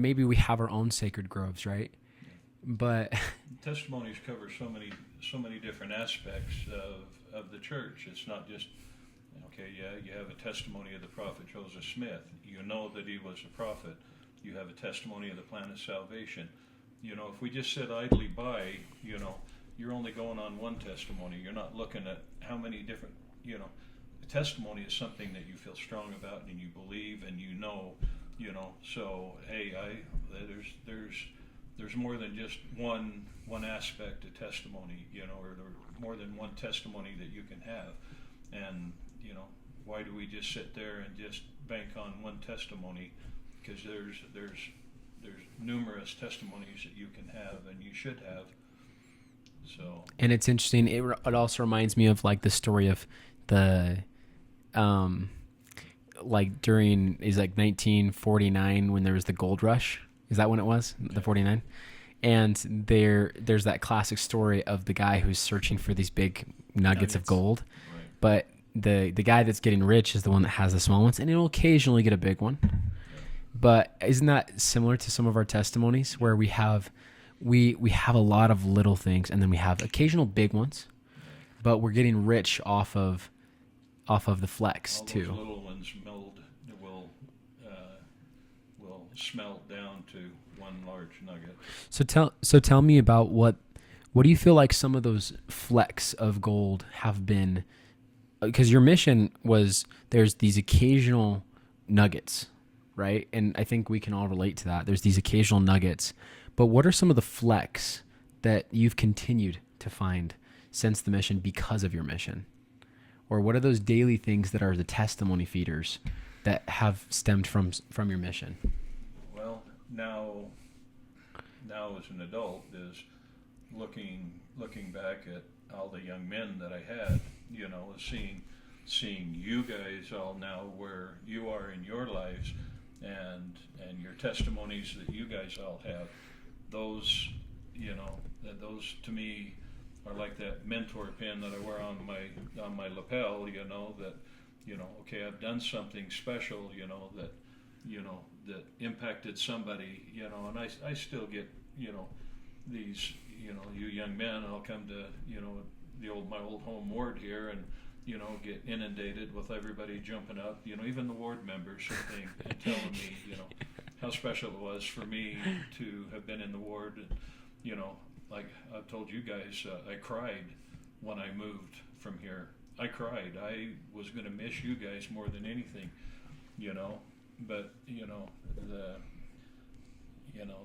maybe we have our own sacred groves, right? But testimonies cover so many different aspects of the church. It's not just, okay, yeah, you have a testimony of the prophet Joseph Smith. You know that he was a prophet. You have a testimony of the plan of salvation. If we just sit idly by, you're only going on one testimony. You're not looking at how many different, a testimony is something that you feel strong about and you believe and so, hey, there's more than just one aspect of testimony, or there's more than one testimony that you can have. And, why do we just sit there and just bank on one testimony? Because there's numerous testimonies that you can have and you should have. So. And it's interesting. It also reminds me of like the story of the, like during, is like 1949 when there was the gold rush. Is that when it was? The 49? And there's that classic story of the guy who's searching for these big nuggets of gold. Right. But the guy that's getting rich is the one that has the small ones, and he'll occasionally get a big one. But isn't that similar to some of our testimonies where we have a lot of little things, and then we have occasional big ones, but we're getting rich off of the flex all too. Those little ones will smelt down to one large nugget. So tell me about what do you feel like some of those flecks of gold have been? Because your mission was, there's these occasional nuggets, right? And I think we can all relate to that. There's these occasional nuggets. But what are some of the flecks that you've continued to find since the mission because of your mission? Or what are those daily things that are the testimony feeders that have stemmed from your mission? Well, now as an adult is looking back at all the young men that I had, seeing you guys all now where you are in your lives, and your testimonies that you guys all have. Those to me are like that mentor pin that I wear on my lapel, that okay, I've done something special, that impacted somebody, and I still get, these, you young men, I'll come to, my old home ward here, and get inundated with everybody jumping up, even the ward members and telling me, how special it was for me to have been in the ward. And, like I've told you guys, I cried when I moved from here. I cried. I was going to miss you guys more than anything, but,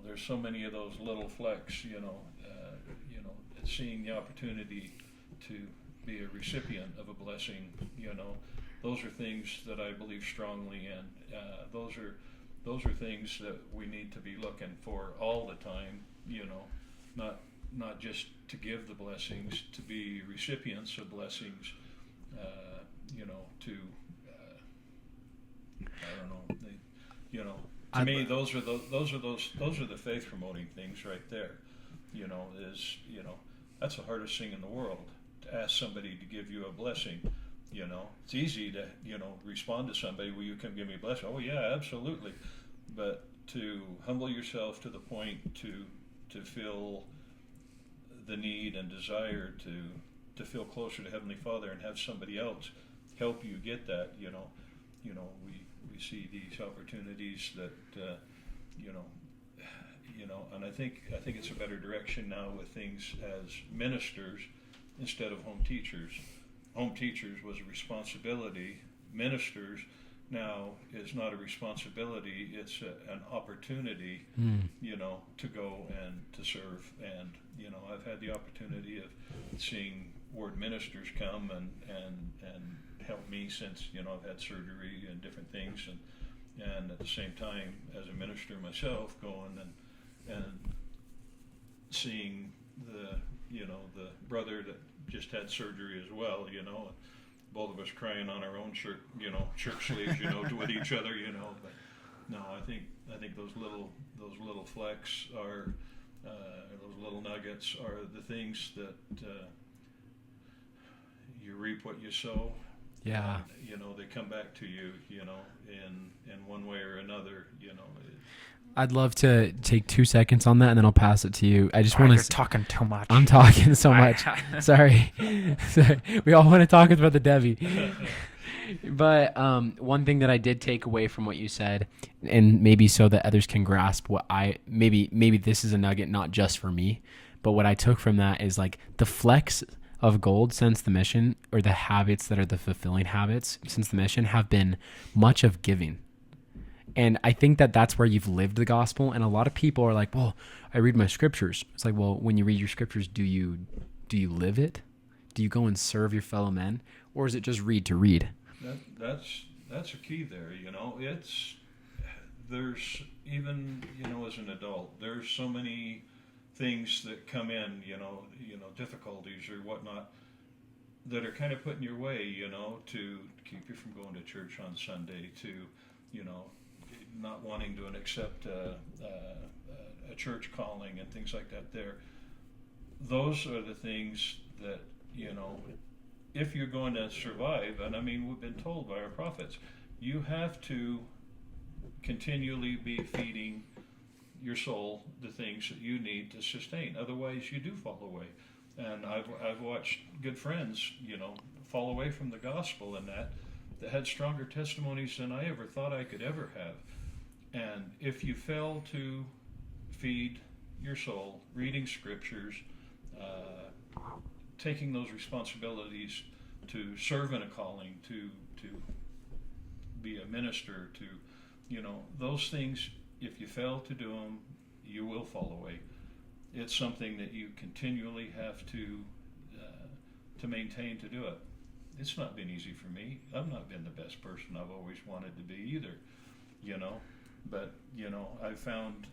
there's so many of those little flecks, seeing the opportunity to be a recipient of a blessing, those are things that I believe strongly in. Those are things that we need to be looking for all the time, not just to give the blessings, to be recipients of blessings, to me, those are the faith promoting things right there. That's the hardest thing in the world, to ask somebody to give you a blessing. It's easy to, respond to somebody, will you come give me a blessing? Oh yeah, absolutely. But to humble yourself to the point to feel the need and desire to feel closer to Heavenly Father and have somebody else help you get that, we see these opportunities that, and I think it's a better direction now with things as ministers instead of home teachers. Home teachers was a responsibility. Ministers now is not a responsibility, it's an opportunity, to go and to serve. And, I've had the opportunity of seeing ward ministers come and help me since, I've had surgery and different things, and at the same time, as a minister myself, going and seeing the brother that just had surgery as well, and both of us crying on our own shirt sleeves, with each other, but no, I think those little flecks are, those little nuggets are the things that, you reap what you sow. Yeah. And, they come back to you, in one way or another, I'd love to take 2 seconds on that, and then I'll pass it to you. I just want to. You're talking too much. I'm talking so much. Sorry. We all want to talk about the Devey. But one thing that I did take away from what you said, and maybe so that others can grasp what maybe this is a nugget not just for me, but what I took from that is like the flecks of gold since the mission, or the habits that are the fulfilling habits since the mission, have been much of giving. And I think that that's where you've lived the gospel. And a lot of people are like, well, I read my scriptures. It's like, well, when you read your scriptures, do you live it? Do you go and serve your fellow men? Or is it just read to read? That's a key there, there's even, as an adult, there's so many things that come in, difficulties or whatnot, that are kind of put in your way, to keep you from going to church on Sunday, to, not wanting to accept a church calling and things like that there. Those are the things that, if you're going to survive, and I mean, we've been told by our prophets, you have to continually be feeding your soul the things that you need to sustain. Otherwise, you do fall away. And I've watched good friends, fall away from the gospel and that had stronger testimonies than I ever thought I could ever have. And if you fail to feed your soul, reading scriptures, taking those responsibilities to serve in a calling, to be a minister, to, those things, if you fail to do them, you will fall away. It's something that you continually have to maintain to do it. It's not been easy for me. I've not been the best person I've always wanted to be either, but I've found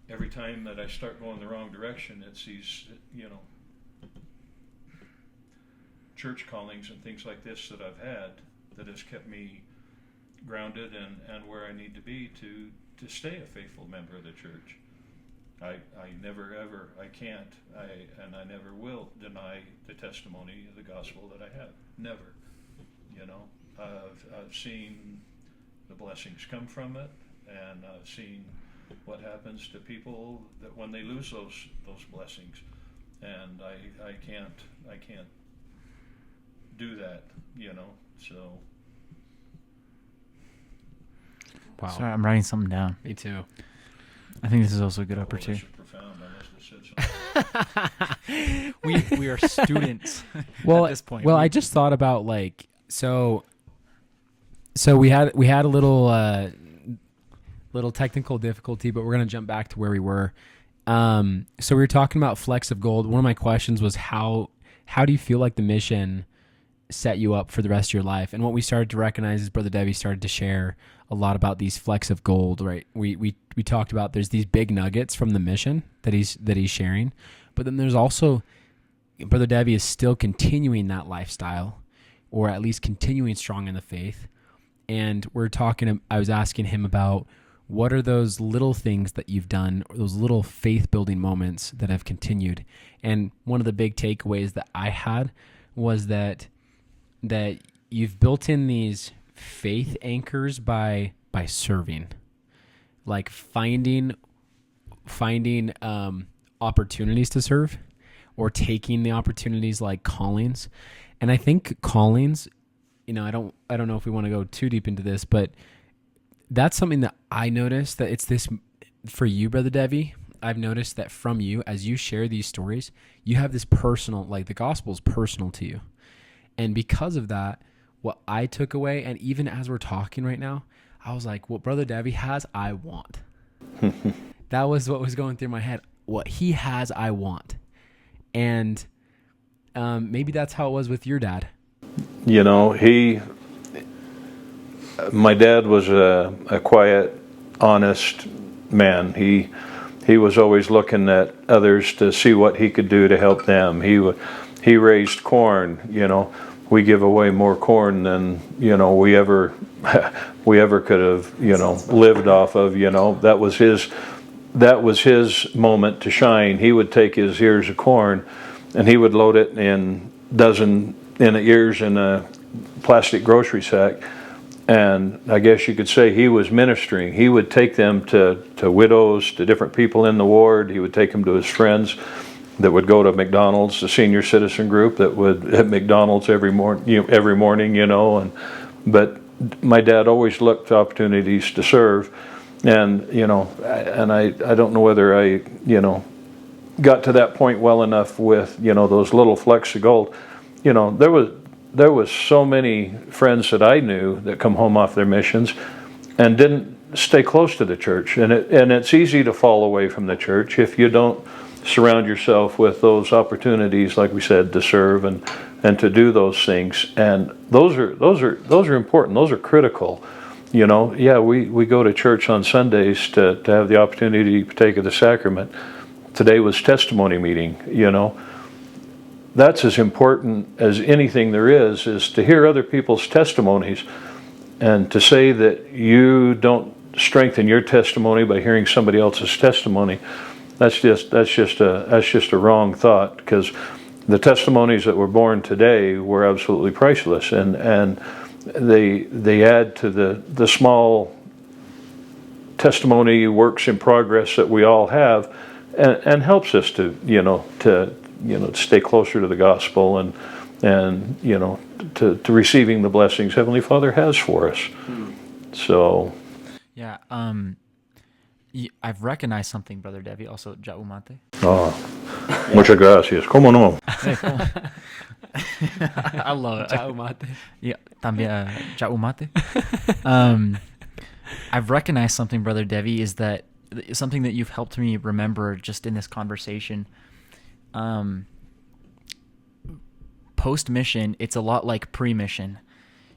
every time that I start going the wrong direction, it's these, church callings and things like this that I've had that has kept me grounded and where I need to be to stay a faithful member of the church. I never ever, I can't, and I never will deny the testimony of the gospel that I have. Never. I've seen the blessings come from it, and I've seen what happens to people that when they lose those blessings, and I can't do that, so. Wow. Sorry, I'm writing something down. Me too. I think this is also a good opportunity. Profound. I must have said something. We are students Well, at this point. Well, I just thought about like so we had a little technical difficulty, but we're gonna jump back to where we were. So we were talking about flecks of gold. One of my questions was how do you feel like the mission set you up for the rest of your life? And what we started to recognize is Brother Devey started to share a lot about these flecks of gold, right? We talked about there's these big nuggets from the mission that he's sharing, but then there's also Brother Devey is still continuing that lifestyle, or at least continuing strong in the faith. And I was asking him about what are those little things that you've done, or those little faith building moments that have continued. And one of the big takeaways that I had was that you've built in these faith anchors by serving, like finding opportunities to serve, or taking the opportunities like callings. And I think callings, I don't know if we want to go too deep into this, but that's something that I noticed that it's this for you, Brother Devey. I've noticed that from you, as you share these stories, you have this personal, like the gospel is personal to you. And because of that, what I took away, and even as we're talking right now, I was like, what Brother Devey has, I want. That was what was going through my head. what he has, I want. And maybe that's how it was with your dad. You know, my dad was a quiet, honest man. He was always looking at others to see what he could do to help them. He raised corn. You know, we give away more corn than, you know, we ever could have, you know, lived off of. You know, that was his moment to shine. He would take his ears of corn and he would load it in ears in a plastic grocery sack. And I guess you could say he was ministering. He would take them to widows, to different people in the ward. He would take them to his friends that would go to McDonald's, the senior citizen group that would at McDonald's every morning, you know. But my dad always looked for opportunities to serve. And, you know, I don't know whether I, you know, got to that point well enough with, you know, those little flecks of gold. You know, there was so many friends that I knew that come home off their missions and didn't stay close to the church. And it's easy to fall away from the church if you don't surround yourself with those opportunities, like we said, to serve and to do those things. And those are important. Those are critical. You know, yeah, we go to church on Sundays to have the opportunity to partake of the sacrament. Today was testimony meeting, you know. That's as important as anything there is to hear other people's testimonies and to say that you don't strengthen your testimony by hearing somebody else's testimony. That's just a wrong thought, because the testimonies that were born today were absolutely priceless, and they add to the small testimony works in progress that we all have, and helps us to stay closer to the gospel and you know, to receiving the blessings Heavenly Father has for us. So yeah, I've recognized something, Brother Devey. Also, Jau Mate. Oh, muchas gracias. ¿Cómo no? I love it. Jau Mate. Yeah, también Jau Mate. I've recognized something, Brother Devey, is that something that you've helped me remember just in this conversation. Post-mission, it's a lot like pre-mission.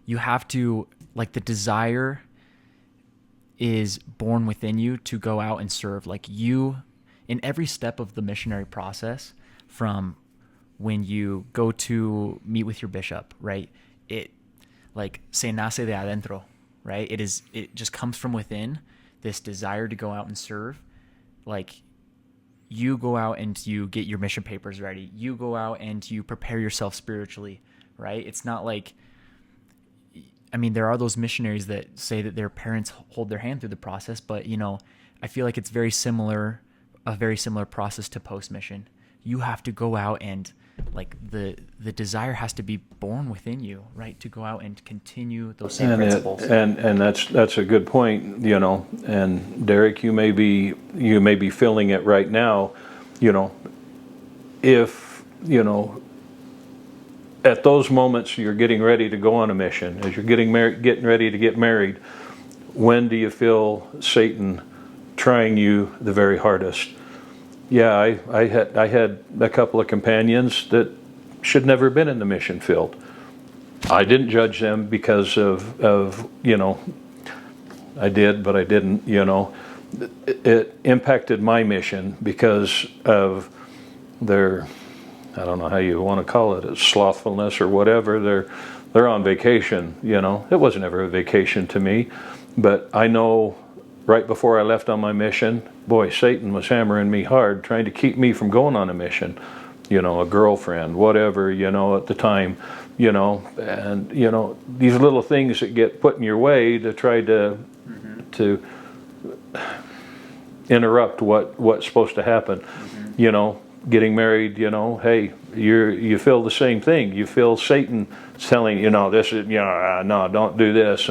You have to, like, the desire is born within you to go out and serve. Like, you, in every step of the missionary process, from when you go to meet with your bishop, right? It, like, se nace de adentro, right? It just comes from within, this desire to go out and serve. Like, you go out and you get your mission papers ready. You go out and you prepare yourself spiritually, right? It's not like, I mean, there are those missionaries that say that their parents hold their hand through the process, but, you know, I feel like it's a very similar process to post-mission. You have to go out and, like, the desire has to be born within you, right? To go out and continue those same principles. And that's a good point, you know. And Derek, you may be feeling it right now, you know. If, you know, at those moments you're getting ready to go on a mission, as you're getting ready to get married, when do you feel Satan trying you the very hardest? Yeah, I had a couple of companions that should never have been in the mission field. I didn't judge them because of you know, I did, but I didn't, you know. It impacted my mission because of their, I don't know how you want to call it, slothfulness or whatever. They're on vacation, you know. It wasn't ever a vacation to me, but I know right before I left on my mission, boy, Satan was hammering me hard, trying to keep me from going on a mission. You know, a girlfriend, whatever, you know, at the time, you know, and, you know, these little things that get put in your way to try to interrupt what's supposed to happen. You know, getting married, you know, hey, you feel the same thing. You feel Satan telling you, know, this is, you know, no, don't do this,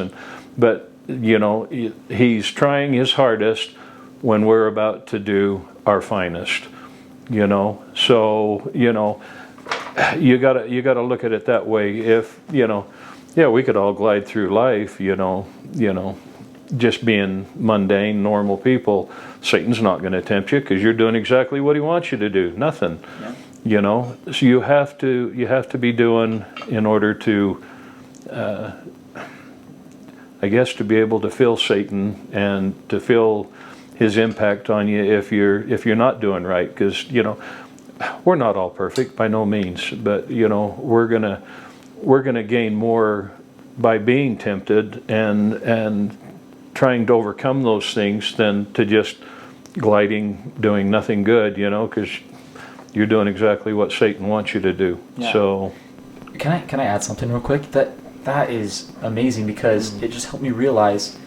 but you know, he's trying his hardest when we're about to do our finest, you know. So, you know, you gotta look at it that way. If, you know, yeah, we could all glide through life, you know, just being mundane, normal people, Satan's not going to tempt you because you're doing exactly what he wants you to do. Nothing. Yeah. You know, so you have to be doing in order to, I guess, to be able to feel Satan and to feel his impact on you if you're not doing right. Because we're not all perfect by no means, but we're gonna gain more by being tempted and trying to overcome those things than to just gliding, doing nothing good. Because you're doing exactly what Satan wants you to do. Yeah. So, can I add something real quick? That is amazing because it just helped me realize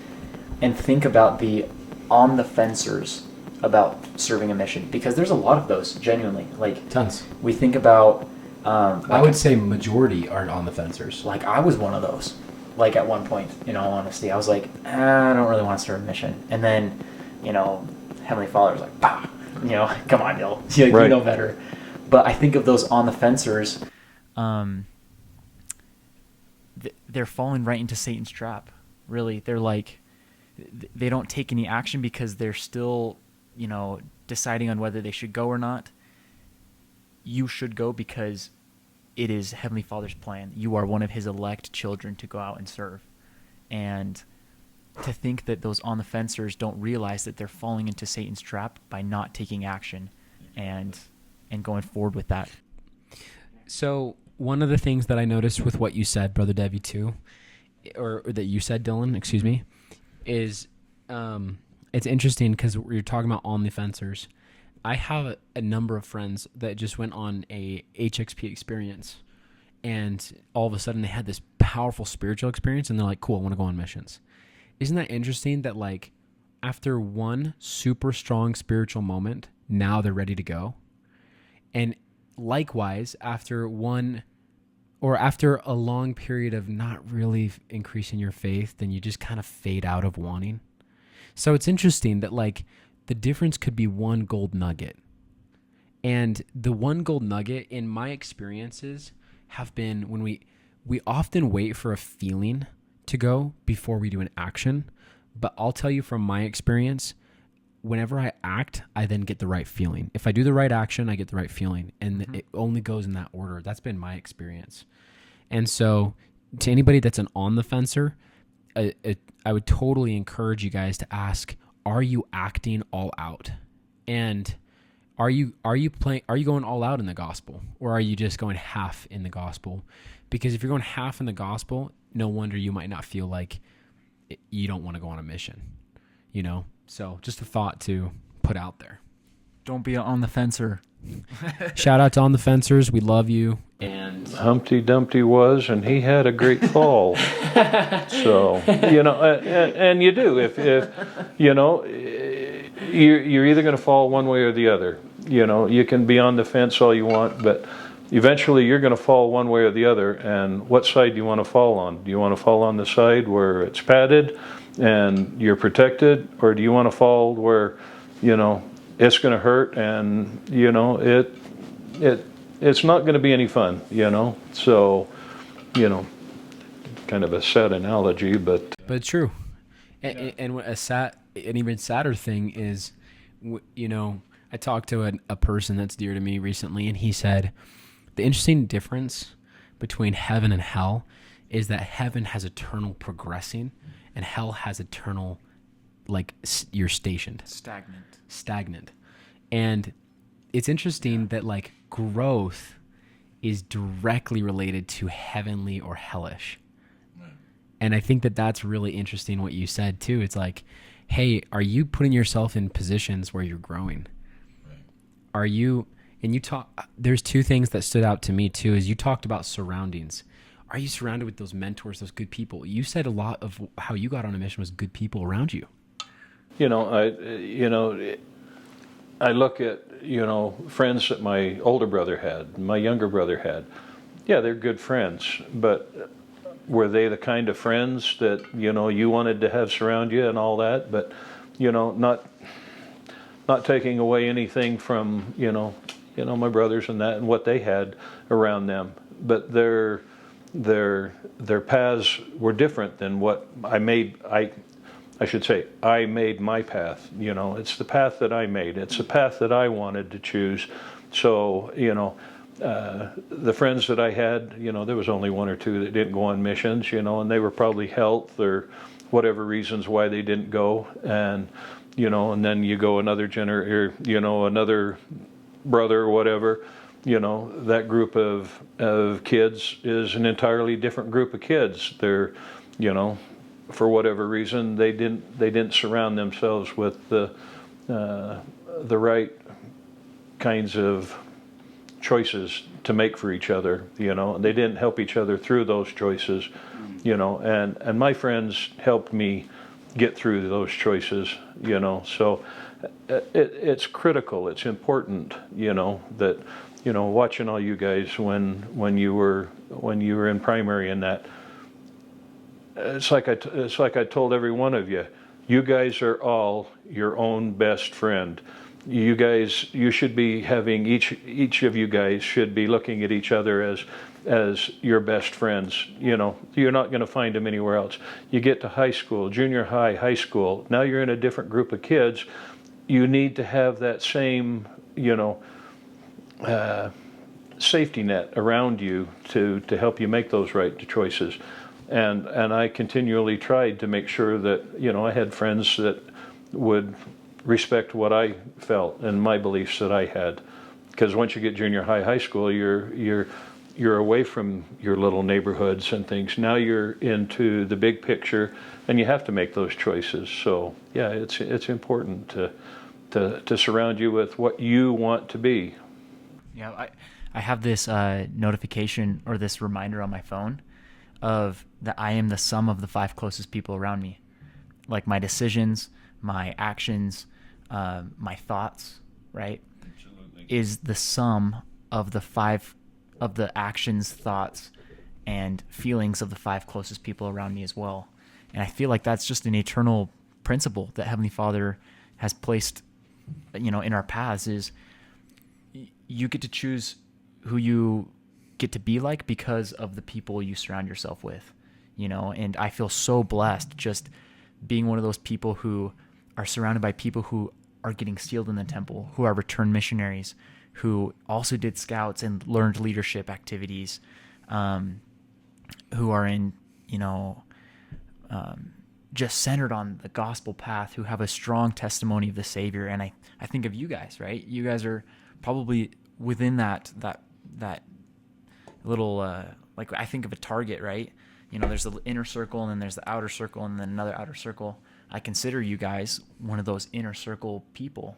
and think about the on the fencers about serving a mission, because there's a lot of those, genuinely. Like, Tons. we think about I would say majority are on the fencers. like I was one of those. Like at one point, in all honesty, I was like, I don't really want to serve a mission. And then, Heavenly Father was like, bah, come on, Neil, you Right. know better. But I think of those on the fencers, they're falling right into Satan's trap. Really, they're like, they don't take any action because they're still, deciding on whether they should go or not. You should go because it is Heavenly Father's plan. You are one of his elect children to go out and serve. And to think that those on the fencers don't realize that they're falling into Satan's trap by not taking action and going forward with that. So one of the things that I noticed with what you said, Brother Devey, too, or that you said, Dylan, excuse me, is it's interesting because you're talking about on the fencers. I have a number of friends that just went on a HXP experience, and all of a sudden they had this powerful spiritual experience, and they're like, cool, I want to go on missions. Isn't that interesting that, like, after one super strong spiritual moment, now they're ready to go? And likewise, after a long period of not really increasing your faith, then you just kind of fade out of wanting. So it's interesting that, like, the difference could be one gold nugget. And the one gold nugget, in my experiences, have been when we often wait for a feeling to go before we do an action. But I'll tell you from my experience, whenever I act, I then get the right feeling. If I do the right action, I get the right feeling. And it only goes in that order. That's been my experience. And so to anybody that's an on the fencer, I would totally encourage you guys to ask, are you acting all out? And are you going all out in the gospel, or are you just going half in the gospel? Because if you're going half in the gospel, no wonder you might not feel like you don't want to go on a mission, So just a thought to put out there. Don't be on the fencer. Shout out to on the fencers. We love you. And Humpty Dumpty was, and he had a great fall. So, and you do. If you're either going to fall one way or the other. You can be on the fence all you want, but eventually you're going to fall one way or the other. And what side do you want to fall on? Do you want to fall on the side where it's padded and you're protected, or do you want to fall where, it's going to hurt and, it's not going to be any fun, So, kind of a sad analogy, but it's true. And an even sadder thing is, I talked to a person that's dear to me recently, and he said the interesting difference between heaven and hell is that heaven has eternal progressing, and hell has eternal, like, you're stationed. Stagnant. And it's interesting that, like, growth is directly related to heavenly or hellish. Right. And I think that that's really interesting what you said too. It's like, hey, are you putting yourself in positions where you're growing? Right. Are you, and you talk, there's two things that stood out to me too, is you talked about surroundings. Are you surrounded with those mentors, those good people? You said a lot of how you got on a mission was good people around you. I look at, friends that my older brother had, my younger brother had. Yeah, they're good friends, but were they the kind of friends that, you wanted to have surround you and all that? But, not taking away anything from, my brothers and that and what they had around them. But their paths were different than what I I should say, I made my path. You know, it's the path that I made. It's the path that I wanted to choose. So, you know, the friends that I had, you know, there was only one or two that didn't go on missions, you know, and they were probably health or whatever reasons why they didn't go. And, you know, and then you go another another brother or whatever, you know, that group of kids is an entirely different group of kids. They're, you know, for whatever reason, they didn't surround themselves with the right kinds of choices to make for each other, you know, and they didn't help each other through those choices, you know, and my friends helped me get through those choices, you know. So it's critical, it's important, you know, that, you know, watching all you guys when you were in primary and that, it's like I told every one of you, you guys are all your own best friend. You guys, you should be having each of you guys should be looking at each other as your best friends. You know, you're not going to find them anywhere else. You get to high school, junior high, high school. Now you're in a different group of kids. You need to have that same, you know, safety net around you to help you make those right choices. And I continually tried to make sure that, you know, I had friends that would respect what I felt and my beliefs that I had. Because once you get junior high, high school, you're away from your little neighborhoods and things. Now you're into the big picture, and you have to make those choices. So yeah, it's important to surround you with what you want to be. Yeah, I have this notification or this reminder on my phone of that I am the sum of the 5 closest people around me. Like my decisions, my actions, my thoughts, right? Absolutely. Is the sum of the 5 of the actions, thoughts, and feelings of the 5 closest people around me as well. And I feel like that's just an eternal principle that Heavenly Father has placed, you know, in our paths. Is you get to choose who you get to be like because of the people you surround yourself with, you know. And I feel so blessed just being one of those people who are surrounded by people who are getting sealed in the temple, who are returned missionaries, who also did scouts and learned leadership activities, who are in, you know, just centered on the gospel path, who have a strong testimony of the Savior. And I think of you guys, right? You guys are probably within that little, like I think of a target, right? You know, there's the inner circle and then there's the outer circle and then another outer circle. I consider you guys one of those inner circle people,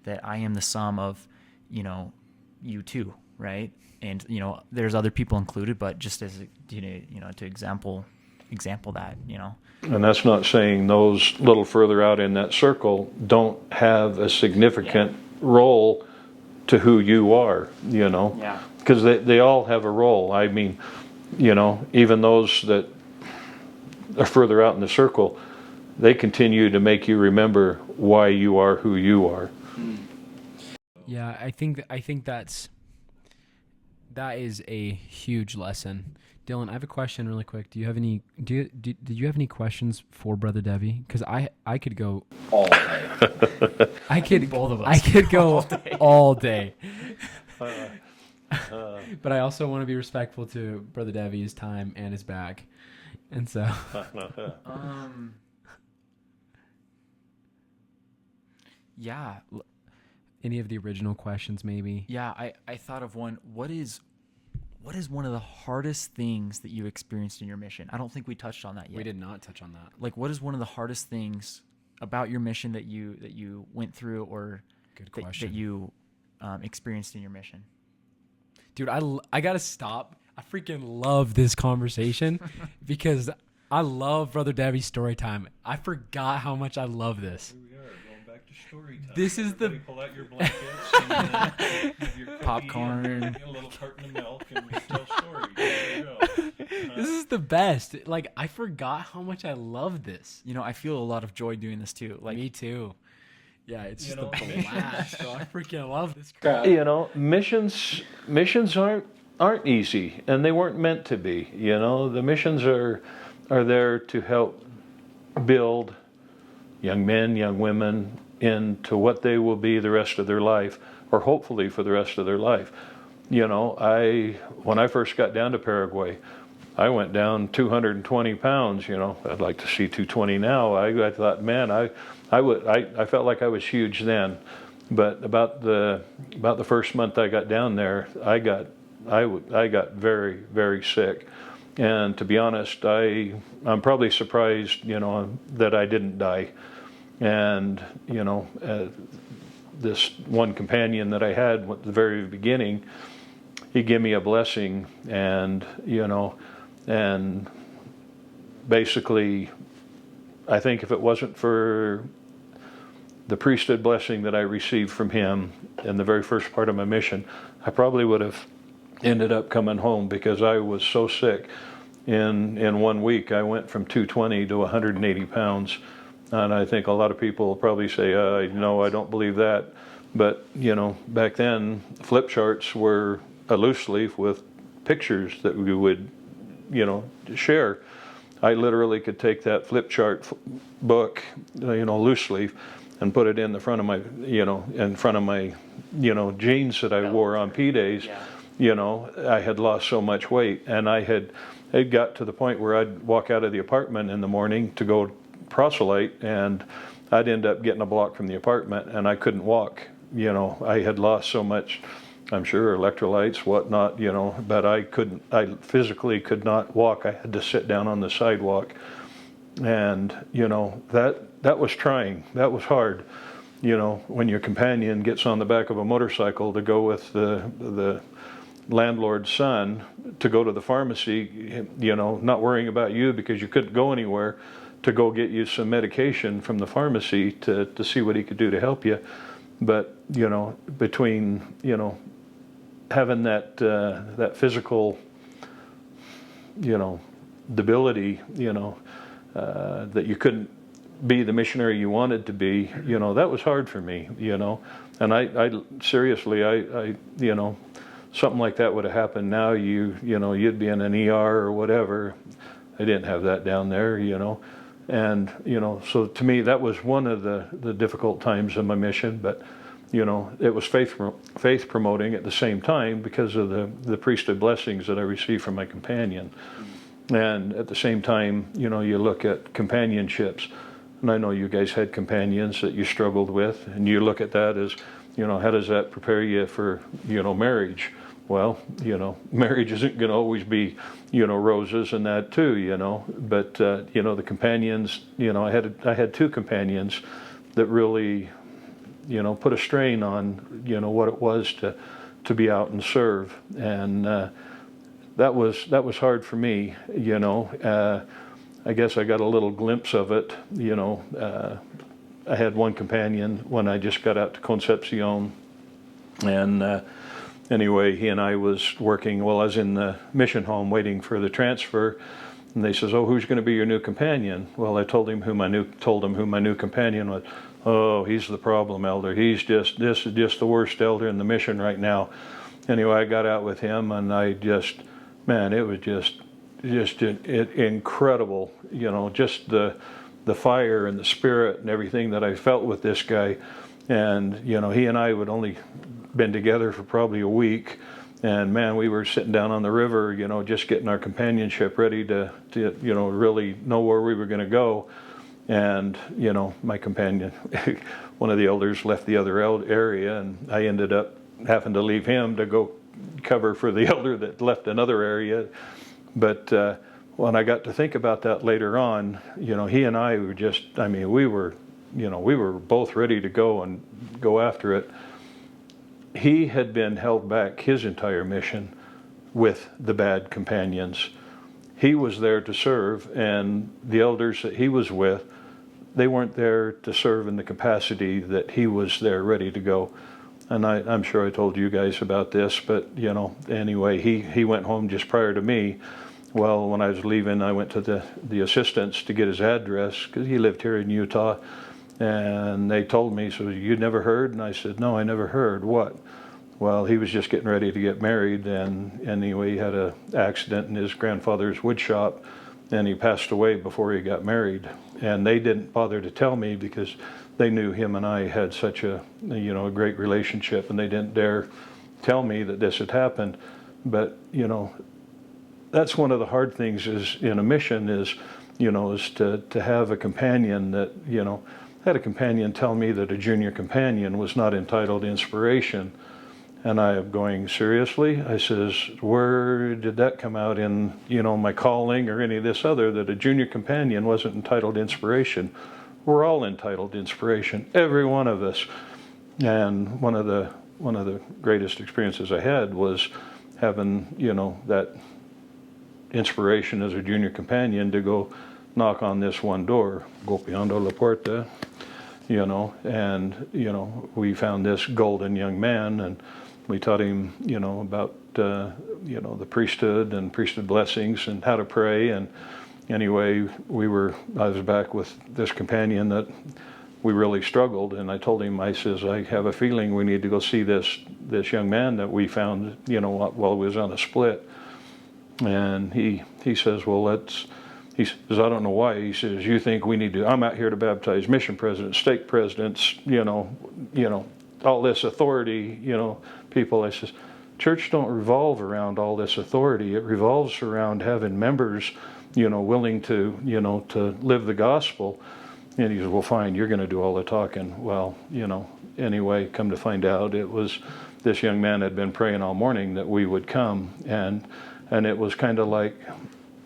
that I am the sum of, you know, you too, right? And, you know, there's other people included, but just as, you know, to example that, you know. And that's not saying those little further out in that circle don't have a significant role to who you are, you know. Yeah. Because they all have a role. I mean, you know, even those that are further out in the circle, they continue to make you remember why you are who you are. Yeah, I think that is a huge lesson. Dylan, I have a question really quick. Do you have any questions for Brother Devey? Because I could go all day. Both of us. I could go all day. But I also want to be respectful to Brother Devey's time and his bag. And so yeah. Any of the original questions, maybe? Yeah, I thought of one. What is one of the hardest things that you experienced in your mission? I don't think we touched on that yet. We did not touch on that. Like, what is one of the hardest things about your mission that you went through, or good question, that you experienced in your mission? Dude, I gotta stop. I freaking love this conversation because I love Brother Devey's story time. I forgot how much I love this. Here we are, going back to story time. This is Everybody pull out your blankets and your cookie popcorn, and a little carton of milk, and we tell stories. There you go. This is the best. Like, I forgot how much I love this. You know, I feel a lot of joy doing this too. Like, me too. Yeah, it's just know, a blast. So I freaking love this crap. You know, missions aren't easy, and they weren't meant to be. You know, the missions are there to help build young men, young women, into what they will be the rest of their life, or hopefully for the rest of their life. You know, when I first got down to Paraguay, I went down 220 pounds. You know, I'd like to see 220 now. I thought, man, I felt like I was huge then, but about the first month I got down there, I got very, very sick, and to be honest, I'm probably surprised, you know, that I didn't die. And you know, this one companion that I had at the very beginning, he gave me a blessing, and you know, and basically, I think if it wasn't for the priesthood blessing that I received from him in the very first part of my mission, I probably would have ended up coming home, because I was so sick. In 1 week, I went from 220 to 180 pounds. And I think a lot of people will probably say, no, I don't believe that. But, you know, back then, flip charts were a loose leaf with pictures that we would, you know, share. I literally could take that flip chart book, you know, loose leaf, and put it in the front of my, you know, jeans that I wore on P days. Yeah. You know, I had lost so much weight, and it got to the point where I'd walk out of the apartment in the morning to go proselyte, and I'd end up getting a block from the apartment, and I couldn't walk. You know, I had lost so much, I'm sure, electrolytes, whatnot, you know, but I physically could not walk. I had to sit down on the sidewalk. And, you know, that was trying. That was hard. You know, when your companion gets on the back of a motorcycle to go with the landlord's son to go to the pharmacy, you know, not worrying about you because you couldn't go anywhere, to go get you some medication from the pharmacy to see what he could do to help you. But, you know, between, you know, having that physical, you know, debility, you know, that you couldn't be the missionary you wanted to be, you know, that was hard for me, you know. And I seriously, you know, something like that would have happened now, you know, you'd be in an ER or whatever. I didn't have that down there, you know. And, you know, so to me, that was one of the difficult times of my mission. But, you know, it was faith promoting at the same time, because of the priesthood blessings that I received from my companion. And at the same time, you know, you look at companionships. And I know you guys had companions that you struggled with. And you look at that as, you know, how does that prepare you for, you know, marriage? Well, you know, marriage isn't going to always be, you know, roses and that too, you know. But, you know, the companions, you know, I had two companions that really, you know, put a strain on, you know, what it was to be out and serve. And that was hard for me, you know. I guess I got a little glimpse of it, you know. I had one companion when I just got out to Concepcion, and anyway, he and I was working. Well, I was in the mission home waiting for the transfer, and they says, "Oh, who's going to be your new companion?" Well, I told him who my new companion was. "Oh, he's the problem elder. This is just the worst elder in the mission right now." Anyway, I got out with him, and man, it was just incredible. You know, just the fire and the spirit and everything that I felt with this guy. And, you know, he and I would only been together for probably a week. And, man, we were sitting down on the river, you know, just getting our companionship ready to you know, really know where we were going to go. And, you know, my companion, one of the elders left the other area, and I ended up having to leave him to go cover for the elder that left another area. But when I got to think about that later on, you know, he and I were we were both ready to go and go after it. He had been held back his entire mission with the bad companions. He was there to serve, and the elders that he was with, they weren't there to serve in the capacity that he was there ready to go. And I'm sure I told you guys about this, but, you know, anyway, he went home just prior to me. Well, when I was leaving, I went to the assistants to get his address, because he lived here in Utah. And they told me, "So you never heard?" And I said, "No, I never heard." "What?" Well, he was just getting ready to get married, and anyway, he had an accident in his grandfather's wood shop, and he passed away before he got married. And they didn't bother to tell me because they knew him and I had such a a great relationship, and they didn't dare tell me that this had happened. But that's one of the hard things is in a mission is to have a companion that I had a companion tell me that a junior companion was not entitled to inspiration. And I am going, seriously? I says, where did that come out in, my calling or any of this other, that a junior companion wasn't entitled to inspiration? We're all entitled to inspiration, every one of us. And one of the greatest experiences I had was having, that inspiration as a junior companion to go knock on this one door, golpeando la puerta, and, we found this golden young man, and we taught him, about, the priesthood and priesthood blessings and how to pray. And anyway, I was back with this companion that we really struggled. And I told him, I says, I have a feeling we need to go see this young man that we found, while we was on a split. And he says, well, he says, I don't know why. He says, you think we need to, I'm out here to baptize mission presidents, stake presidents, all this authority, people. I says, church don't revolve around all this authority. It revolves around having members, willing to, to live the gospel. And he says, well, fine, you're going to do all the talking. Well, anyway, come to find out, it was this young man had been praying all morning that we would come. And it was kind of like,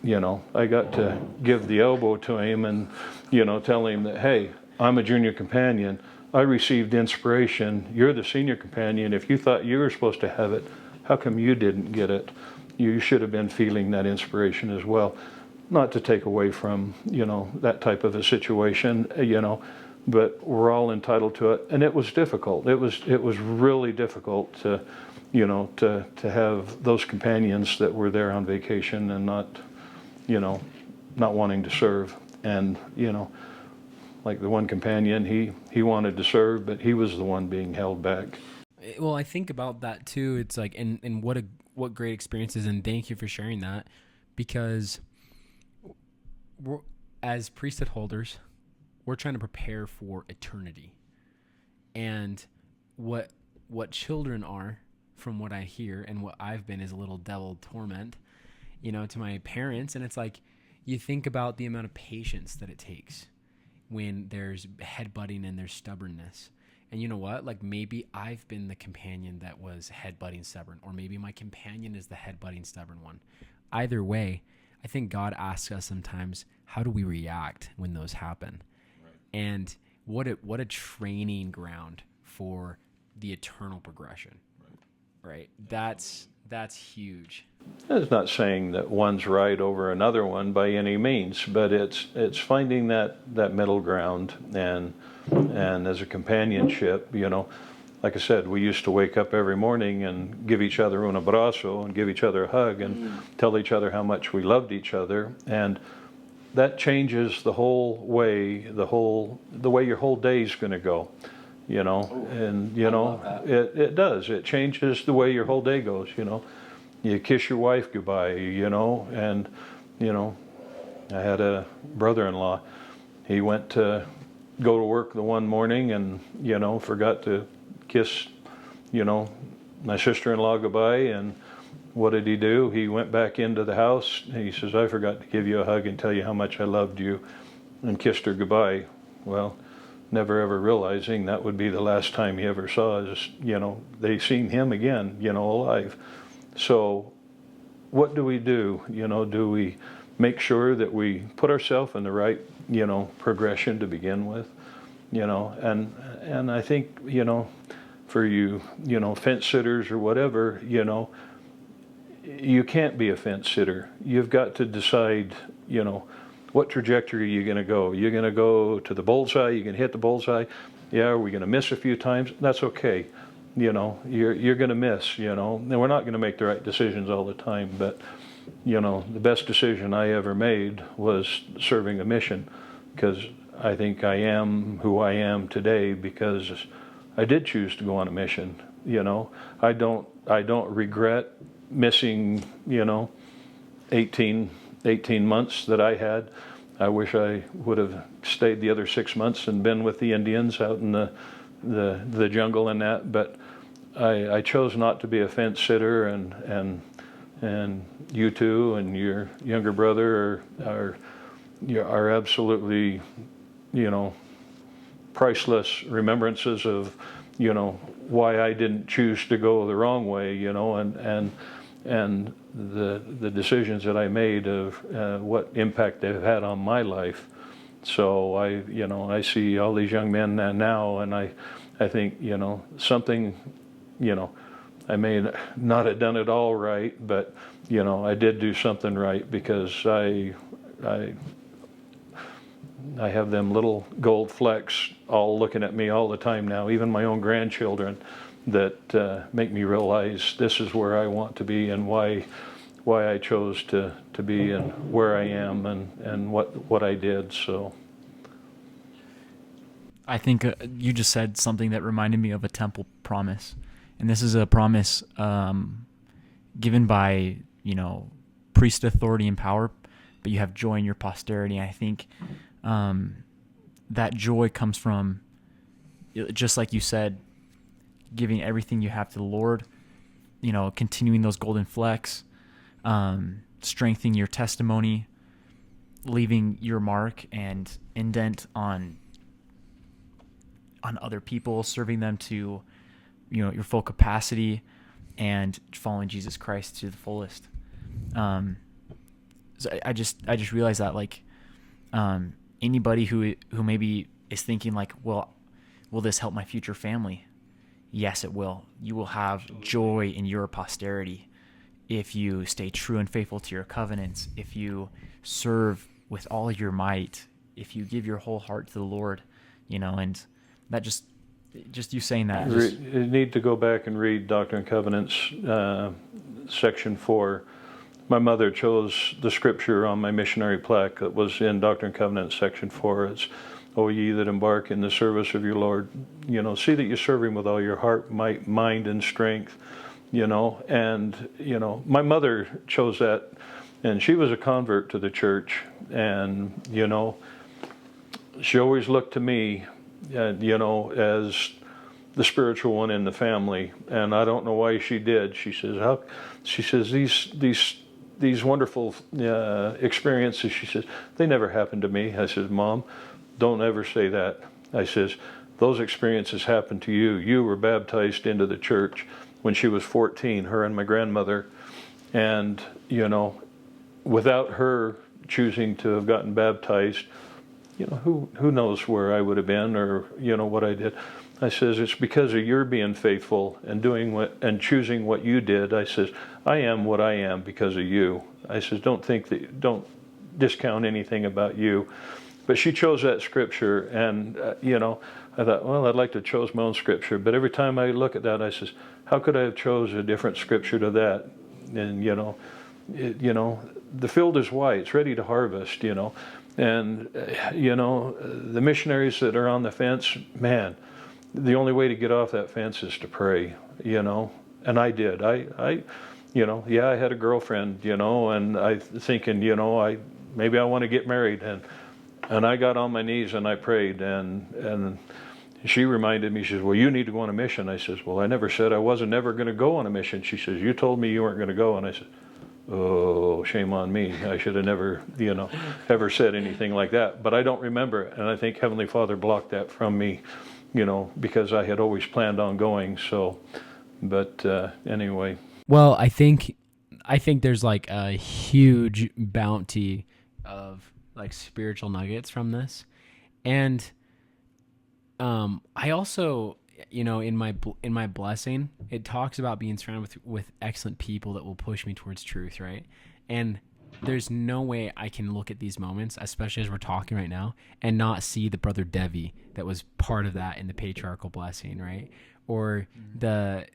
I got to give the elbow to him and, tell him that, hey, I'm a junior companion. I received inspiration. You're the senior companion. If you thought you were supposed to have it, how come you didn't get it? You should have been feeling that inspiration as well. Not to take away from, that type of a situation, but we're all entitled to it. And it was difficult. It was really difficult to, to have those companions that were there on vacation and not wanting to serve. And, like the one companion, he wanted to serve, but he was the one being held back. Well, I think about that too. It's like, and what great experiences, and thank you for sharing that, because as priesthood holders, we're trying to prepare for eternity. And what children are, from what I hear and what I've been, is a little devil torment, to my parents. And it's like, you think about the amount of patience that it takes when there's headbutting and there's stubbornness. And you know what? Like, maybe I've been the companion that was headbutting stubborn, or maybe my companion is the headbutting stubborn one. Either way, I think God asks us sometimes, how do we react when those happen? Right. And what a training ground for the eternal progression. Right? That's huge. It's not saying that one's right over another one by any means, but it's finding that middle ground, and as a companionship, like I said, we used to wake up every morning and give each other un abrazo and give each other a hug and tell each other how much we loved each other, and that changes the whole way, the way your whole day's going to go. It does. It changes the way your whole day goes, You kiss your wife goodbye, and, I had a brother-in-law. He went to go to work the one morning and, forgot to kiss, my sister-in-law goodbye. And what did he do? He went back into the house and he says, I forgot to give you a hug and tell you how much I loved you, and kissed her goodbye. Well, never ever realizing that would be the last time he ever saw us, they seen him again, alive. So what do we do? Do we make sure that we put ourselves in the right, progression to begin with? And I think, for you, fence sitters or whatever, you can't be a fence sitter. You've got to decide, what trajectory are you going to go? You're going to go to the bullseye, you can hit the bullseye. Yeah, are we going to miss a few times? That's okay. You're going to miss, and we're not going to make the right decisions all the time. But, the best decision I ever made was serving a mission, because I think I am who I am today because I did choose to go on a mission. I don't regret missing, 18 18 months that I had. I wish I would have stayed the other 6 months and been with the Indians out in the jungle and that, but I chose not to be a fence sitter, and you two and your younger brother are absolutely, priceless remembrances of, why I didn't choose to go the wrong way, and the decisions that I made of what impact they've had on my life. So I see all these young men now, and I think, something, I may not have done it all right, but, I did do something right, because I have them little gold flecks all looking at me all the time now, even my own grandchildren, that make me realize this is where I want to be, and why I chose to be and where I am, and what I did. So I think you just said something that reminded me of a temple promise. And this is a promise given by, priest authority and power, but you have joy in your posterity. And I think that joy comes from, just like you said, giving everything you have to the Lord, continuing those golden flecks, strengthening your testimony, leaving your mark and indent on other people, serving them to, your full capacity, and following Jesus Christ to the fullest. So I just realized that, like, anybody who maybe is thinking like, well, will this help my future family? Yes, it will. You will have joy in your posterity if you stay true and faithful to your covenants, if you serve with all your might, if you give your whole heart to the Lord, and that just you saying that. You need to go back and read Doctrine and Covenants, section 4. My mother chose the scripture on my missionary plaque that was in Doctrine and Covenants, section 4. It's, O ye that embark in the service of your Lord, see that you serve him with all your heart, might, mind, and strength, and, my mother chose that, and she was a convert to the church, and, she always looked to me, as the spiritual one in the family, and I don't know why she did. She says, these wonderful experiences, she says, they never happened to me. I says, Mom, don't ever say that. I says, those experiences happened to you. You were baptized into the church when she was 14, her and my grandmother, and, without her choosing to have gotten baptized, who knows where I would have been, or, what I did. I says, it's because of your being faithful and doing and choosing what you did. I says, I am what I am because of you. I says, don't discount anything about you. But she chose that scripture, and, I thought, well, I'd like to chose my own scripture. But every time I look at that, I says, how could I have chose a different scripture to that? And, the field is white, it's ready to harvest, And, the missionaries that are on the fence, man, the only way to get off that fence is to pray, and I did. I had a girlfriend, and I thinking, maybe I want to get married, and I got on my knees and I prayed, and she reminded me, she says, well, you need to go on a mission. I says, well, I never said I wasn't never going to go on a mission. She says, you told me you weren't going to go, and I said, oh, shame on me. I should have never, ever said anything like that. But I don't remember, and I think Heavenly Father blocked that from me, because I had always planned on going. So, but anyway. Well, I think there's like a huge bounty of like spiritual nuggets from this, and I also, in my blessing, it talks about being surrounded with excellent people that will push me towards truth, right? And there's no way I can look at these moments, especially as we're talking right now, and not see the brother Devey that was part of that in the patriarchal blessing, right? Or the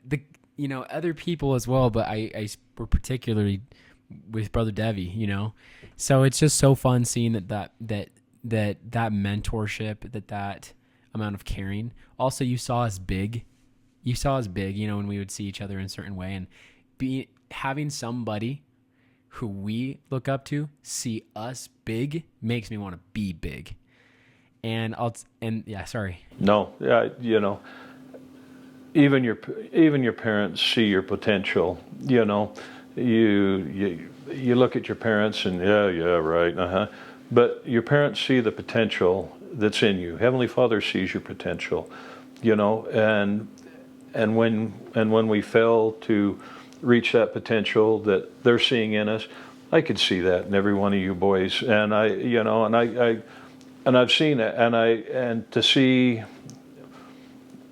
other people as well, but I were particularly with brother Devey, So it's just so fun seeing that mentorship, that amount of caring. Also, you saw us big, when we would see each other in a certain way, and having somebody who we look up to see us big makes me want to be big. And sorry. No, you know, even your parents see your potential. You know, you look at your parents and yeah, right, but your parents see the potential that's in you. Heavenly Father sees your potential, you know, and when we fail to reach that potential that they're seeing in us, I could see that in every one of you boys, and I've seen it, and to see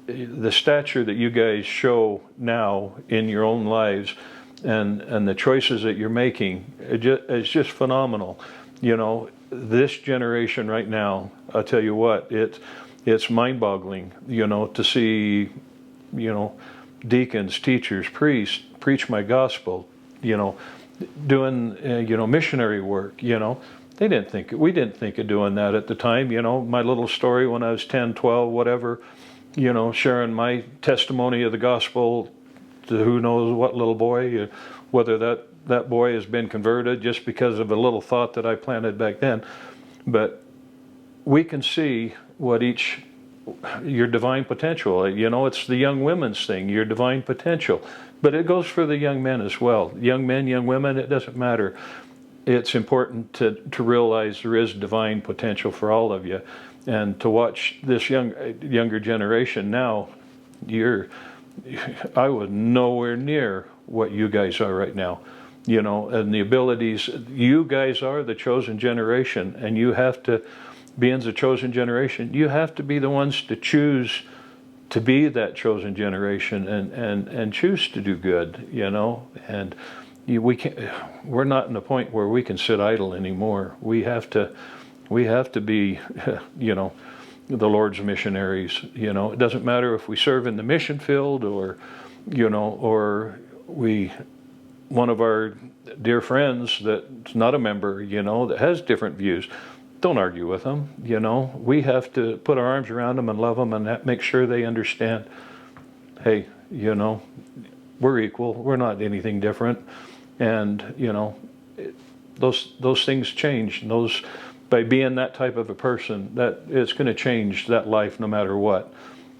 the stature that you guys show now in your own lives, and the choices that you're making, it's just phenomenal. You know, this generation right now, I'll tell you what, it's mind-boggling, you know, to see, you know, deacons, teachers, priests preach my gospel, you know, doing, you know, missionary work, you know. We didn't think of doing that at the time, you know. My little story when I was 10, 12, whatever, you know, sharing my testimony of the gospel to who knows what little boy, whether that boy has been converted just because of a little thought that I planted back then. But we can see what your divine potential, you know, it's the young women's thing, your divine potential. But it goes for the young men as well. Young men, young women, it doesn't matter. It's important to realize there is divine potential for all of you. And to watch this younger generation now, I was nowhere near what you guys are right now. You know, and the abilities, you guys are the chosen generation, and you have to, being the chosen generation, you have to be the ones to choose to be that chosen generation and choose to do good, you know. And we're not in a point where we can sit idle anymore. We have to be, you know, the Lord's missionaries. You know, it doesn't matter if we serve in the mission field or, you know, or one of our dear friends that's not a member, you know, that has different views. Don't argue with them, you know. We have to put our arms around them and love them and make sure they understand, hey, you know, we're equal. We're not anything different. And, you know, those things change. And by being that type of a person, that it's going to change that life no matter what.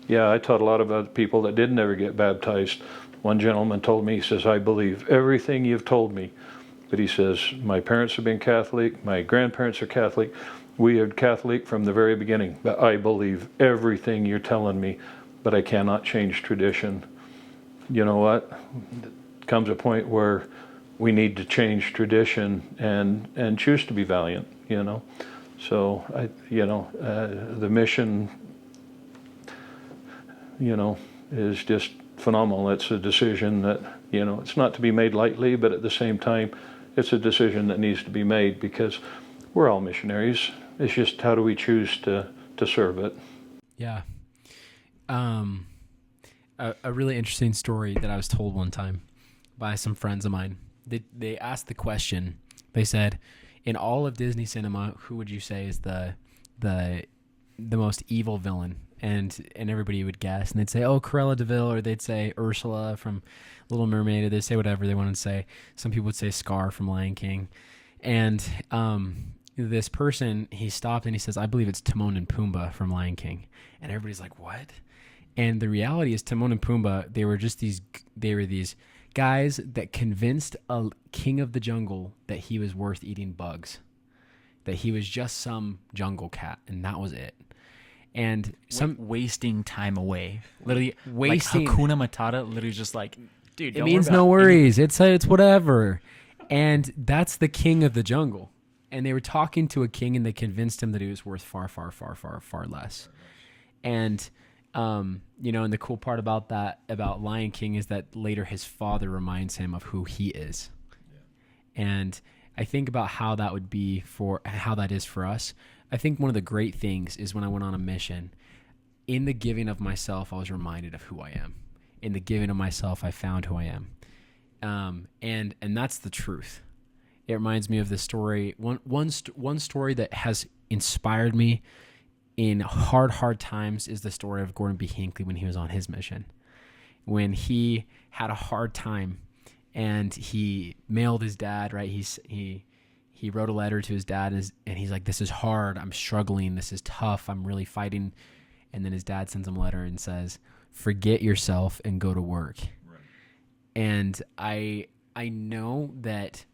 Yeah, I taught a lot of other people that didn't ever get baptized. One gentleman told me, he says, I believe everything you've told me. But he says, my parents have been Catholic, my grandparents are Catholic, we are Catholic from the very beginning. But I believe everything you're telling me, but I cannot change tradition. You know what? Comes a point where we need to change tradition and choose to be valiant, you know. So, the mission, you know, is just phenomenal. It's a decision that, you know, it's not to be made lightly, but at the same time, it's a decision that needs to be made because we're all missionaries. It's just how do we choose to serve it. Yeah. A really interesting story that I was told one time by some friends of mine. They asked the question. They said, in all of Disney cinema, who would you say is the most evil villain? And everybody would guess, and they'd say, oh, Cruella de Vil, or they'd say Ursula from Little Mermaid, or they'd say whatever they wanted to say. Some people would say Scar from Lion King. And this person, he stopped and he says, I believe it's Timon and Pumbaa from Lion King. And everybody's like, what? And the reality is Timon and Pumbaa, they were these guys that convinced a king of the jungle that he was worth eating bugs, that he was just some jungle cat, and that was it. And wasting time away, literally wasting like Hakuna Matata, literally just like, dude, it means no worries. It's whatever, and that's the king of the jungle. And they were talking to a king, and they convinced him that he was worth far, far, far, far, far less. And you know, and the cool part about Lion King is that later his father reminds him of who he is. Yeah. And I think about how that is for us. I think one of the great things is when I went on a mission, in the giving of myself, I was reminded of who I am. In the giving of myself, I found who I am. And that's the truth. It reminds me of the story. One story that has inspired me in hard times is the story of Gordon B. Hinckley when he was on his mission. When he had a hard time and he mailed his dad, right? He wrote a letter to his dad, and he's like, this is hard. I'm struggling. This is tough. I'm really fighting. And then his dad sends him a letter and says, forget yourself and go to work. Right. And I know that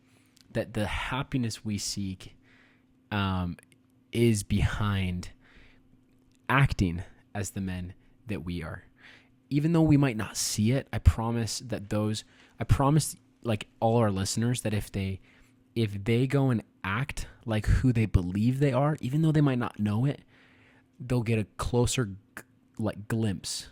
the happiness we seek is behind acting as the men that we are. Even though we might not see it, I promise like all our listeners that if they go and act like who they believe they are, even though they might not know it, they'll get a closer like glimpse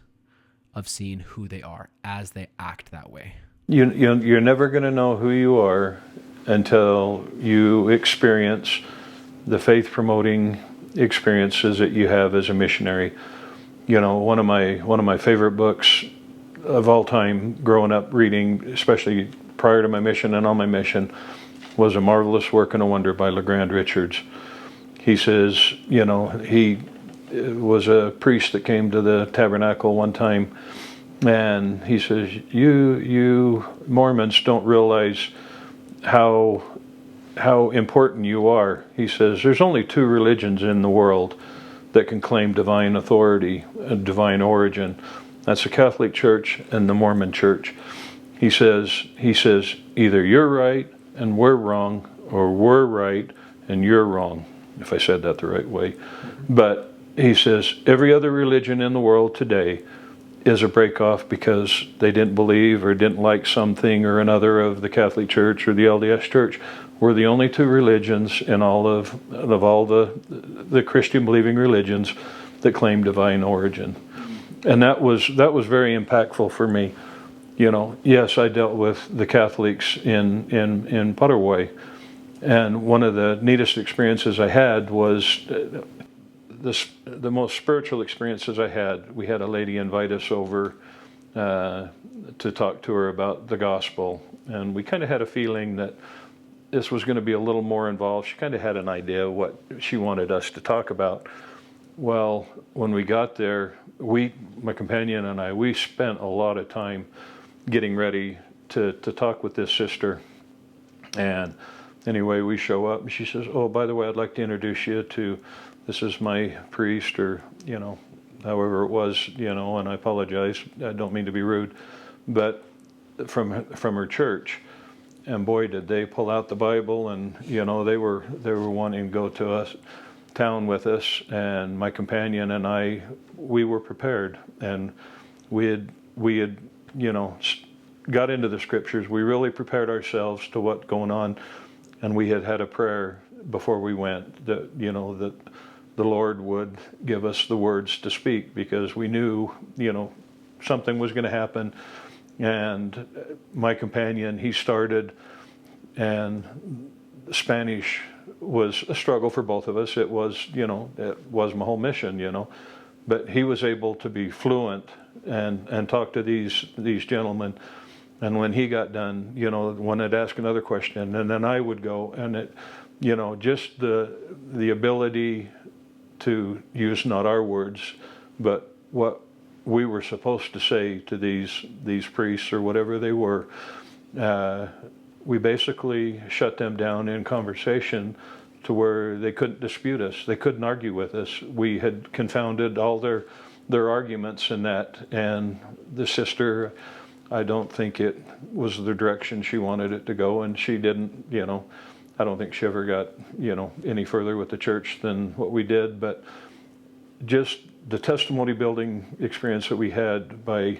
of seeing who they are as they act that way. You're never going to know who you are until you experience the faith promoting experiences that you have as a missionary. You know, one of my favorite books of all time growing up reading, especially prior to my mission and on my mission, was A Marvelous Work and a Wonder by LeGrand Richards. He says, you know, he was a priest that came to the tabernacle one time, and he says, you Mormons don't realize how important you are. He says, there's only two religions in the world that can claim divine authority and divine origin. That's the Catholic Church and the Mormon Church. He says, either you're right and we're wrong, or we're right and you're wrong, if I said that the right way. But he says, every other religion in the world today is a break-off because they didn't believe or didn't like something or another of the Catholic Church or the LDS Church. We're the only two religions in all of all the Christian believing religions that claim divine origin. And that was very impactful for me. You know, yes, I dealt with the Catholics in Paraguay, and one of the neatest experiences I had was the most spiritual experiences I had. We had a lady invite us over to talk to her about the gospel, and we kind of had a feeling that this was going to be a little more involved. She kind of had an idea of what she wanted us to talk about. Well, when we got there, my companion and I, we spent a lot of time getting ready to talk with this sister. And anyway, we show up and she says, oh, by the way, I'd like to introduce you to, this is my priest, or, you know, however it was, you know, and I apologize, I don't mean to be rude, but from her church. And boy, did they pull out the Bible, and, you know, they were wanting to go to town with us, and my companion and I, we were prepared, and we had you know, got into the scriptures. We really prepared ourselves to what's going on, and we had a prayer before we went that, you know, that the Lord would give us the words to speak, because we knew, you know, something was going to happen. And my companion, he started, and Spanish was a struggle for both of us. It was, you know, it was my whole mission, you know, but he was able to be fluent and talk to these gentlemen. And when he got done, you know, one would ask another question, and then I would go, and it, you know, just the ability to use not our words, but what we were supposed to say to these priests or whatever they were. We basically shut them down in conversation to where they couldn't dispute us. They couldn't argue with us. We had confounded all their arguments in that. And the sister, I don't think it was the direction she wanted it to go, and she didn't, you know, I don't think she ever got, you know, any further with the church than what we did. But just the testimony building experience that we had by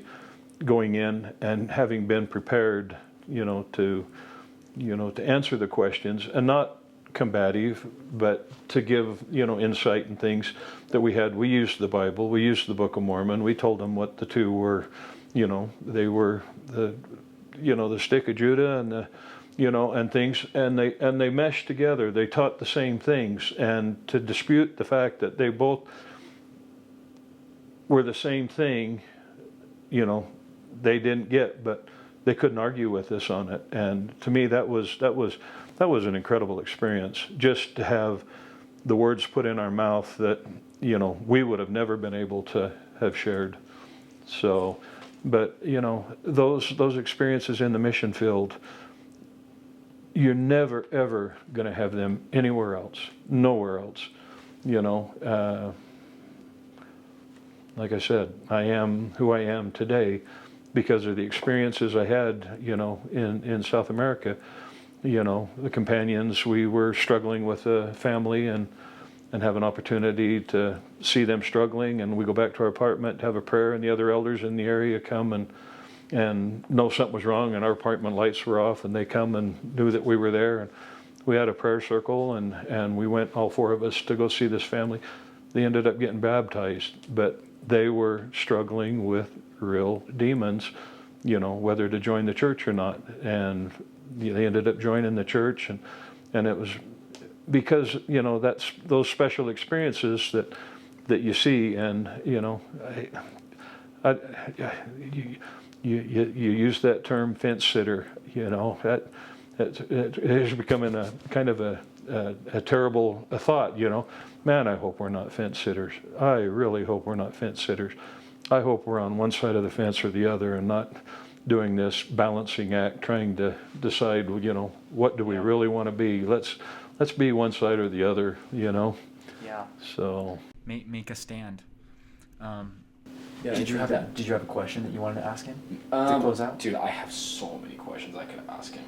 going in and having been prepared, to answer the questions, and not combative, but to give, insight and things that we had. We used the Bible, we used the Book of Mormon. We told them what the two were, they were the stick of Judah and and things, and they meshed together. They taught the same things, and to dispute the fact that they both were the same thing, they didn't get, but they couldn't argue with us on it. And to me, that was an incredible experience, just to have the words put in our mouth that we would have never been able to have shared. So But those experiences in the mission field, you're never ever going to have them anywhere else, nowhere else. Like I said, I am who I am today because of the experiences I had, in South America. The companions, we were struggling with a family and have an opportunity to see them struggling, and we go back to our apartment, have a prayer, and the other elders in the area come and know something was wrong, and our apartment lights were off, and they come and knew that we were there, and we had a prayer circle, and we went, all four of us, to go see this family. They ended up getting baptized, but they were struggling with real demons, whether to join the church or not, and they ended up joining the church, and it was because that's those special experiences that you see, and you use that term fence sitter, that it is becoming a kind of a terrible thought, Man, I hope we're not fence sitters. I really hope we're not fence sitters. I hope we're on one side of the fence or the other, and not doing this balancing act, trying to decide, what do we really want to be? Let's be one side or the other, Yeah. So make a stand. Did you have a question that you wanted to ask him to close out? Dude, I have so many questions I could ask him.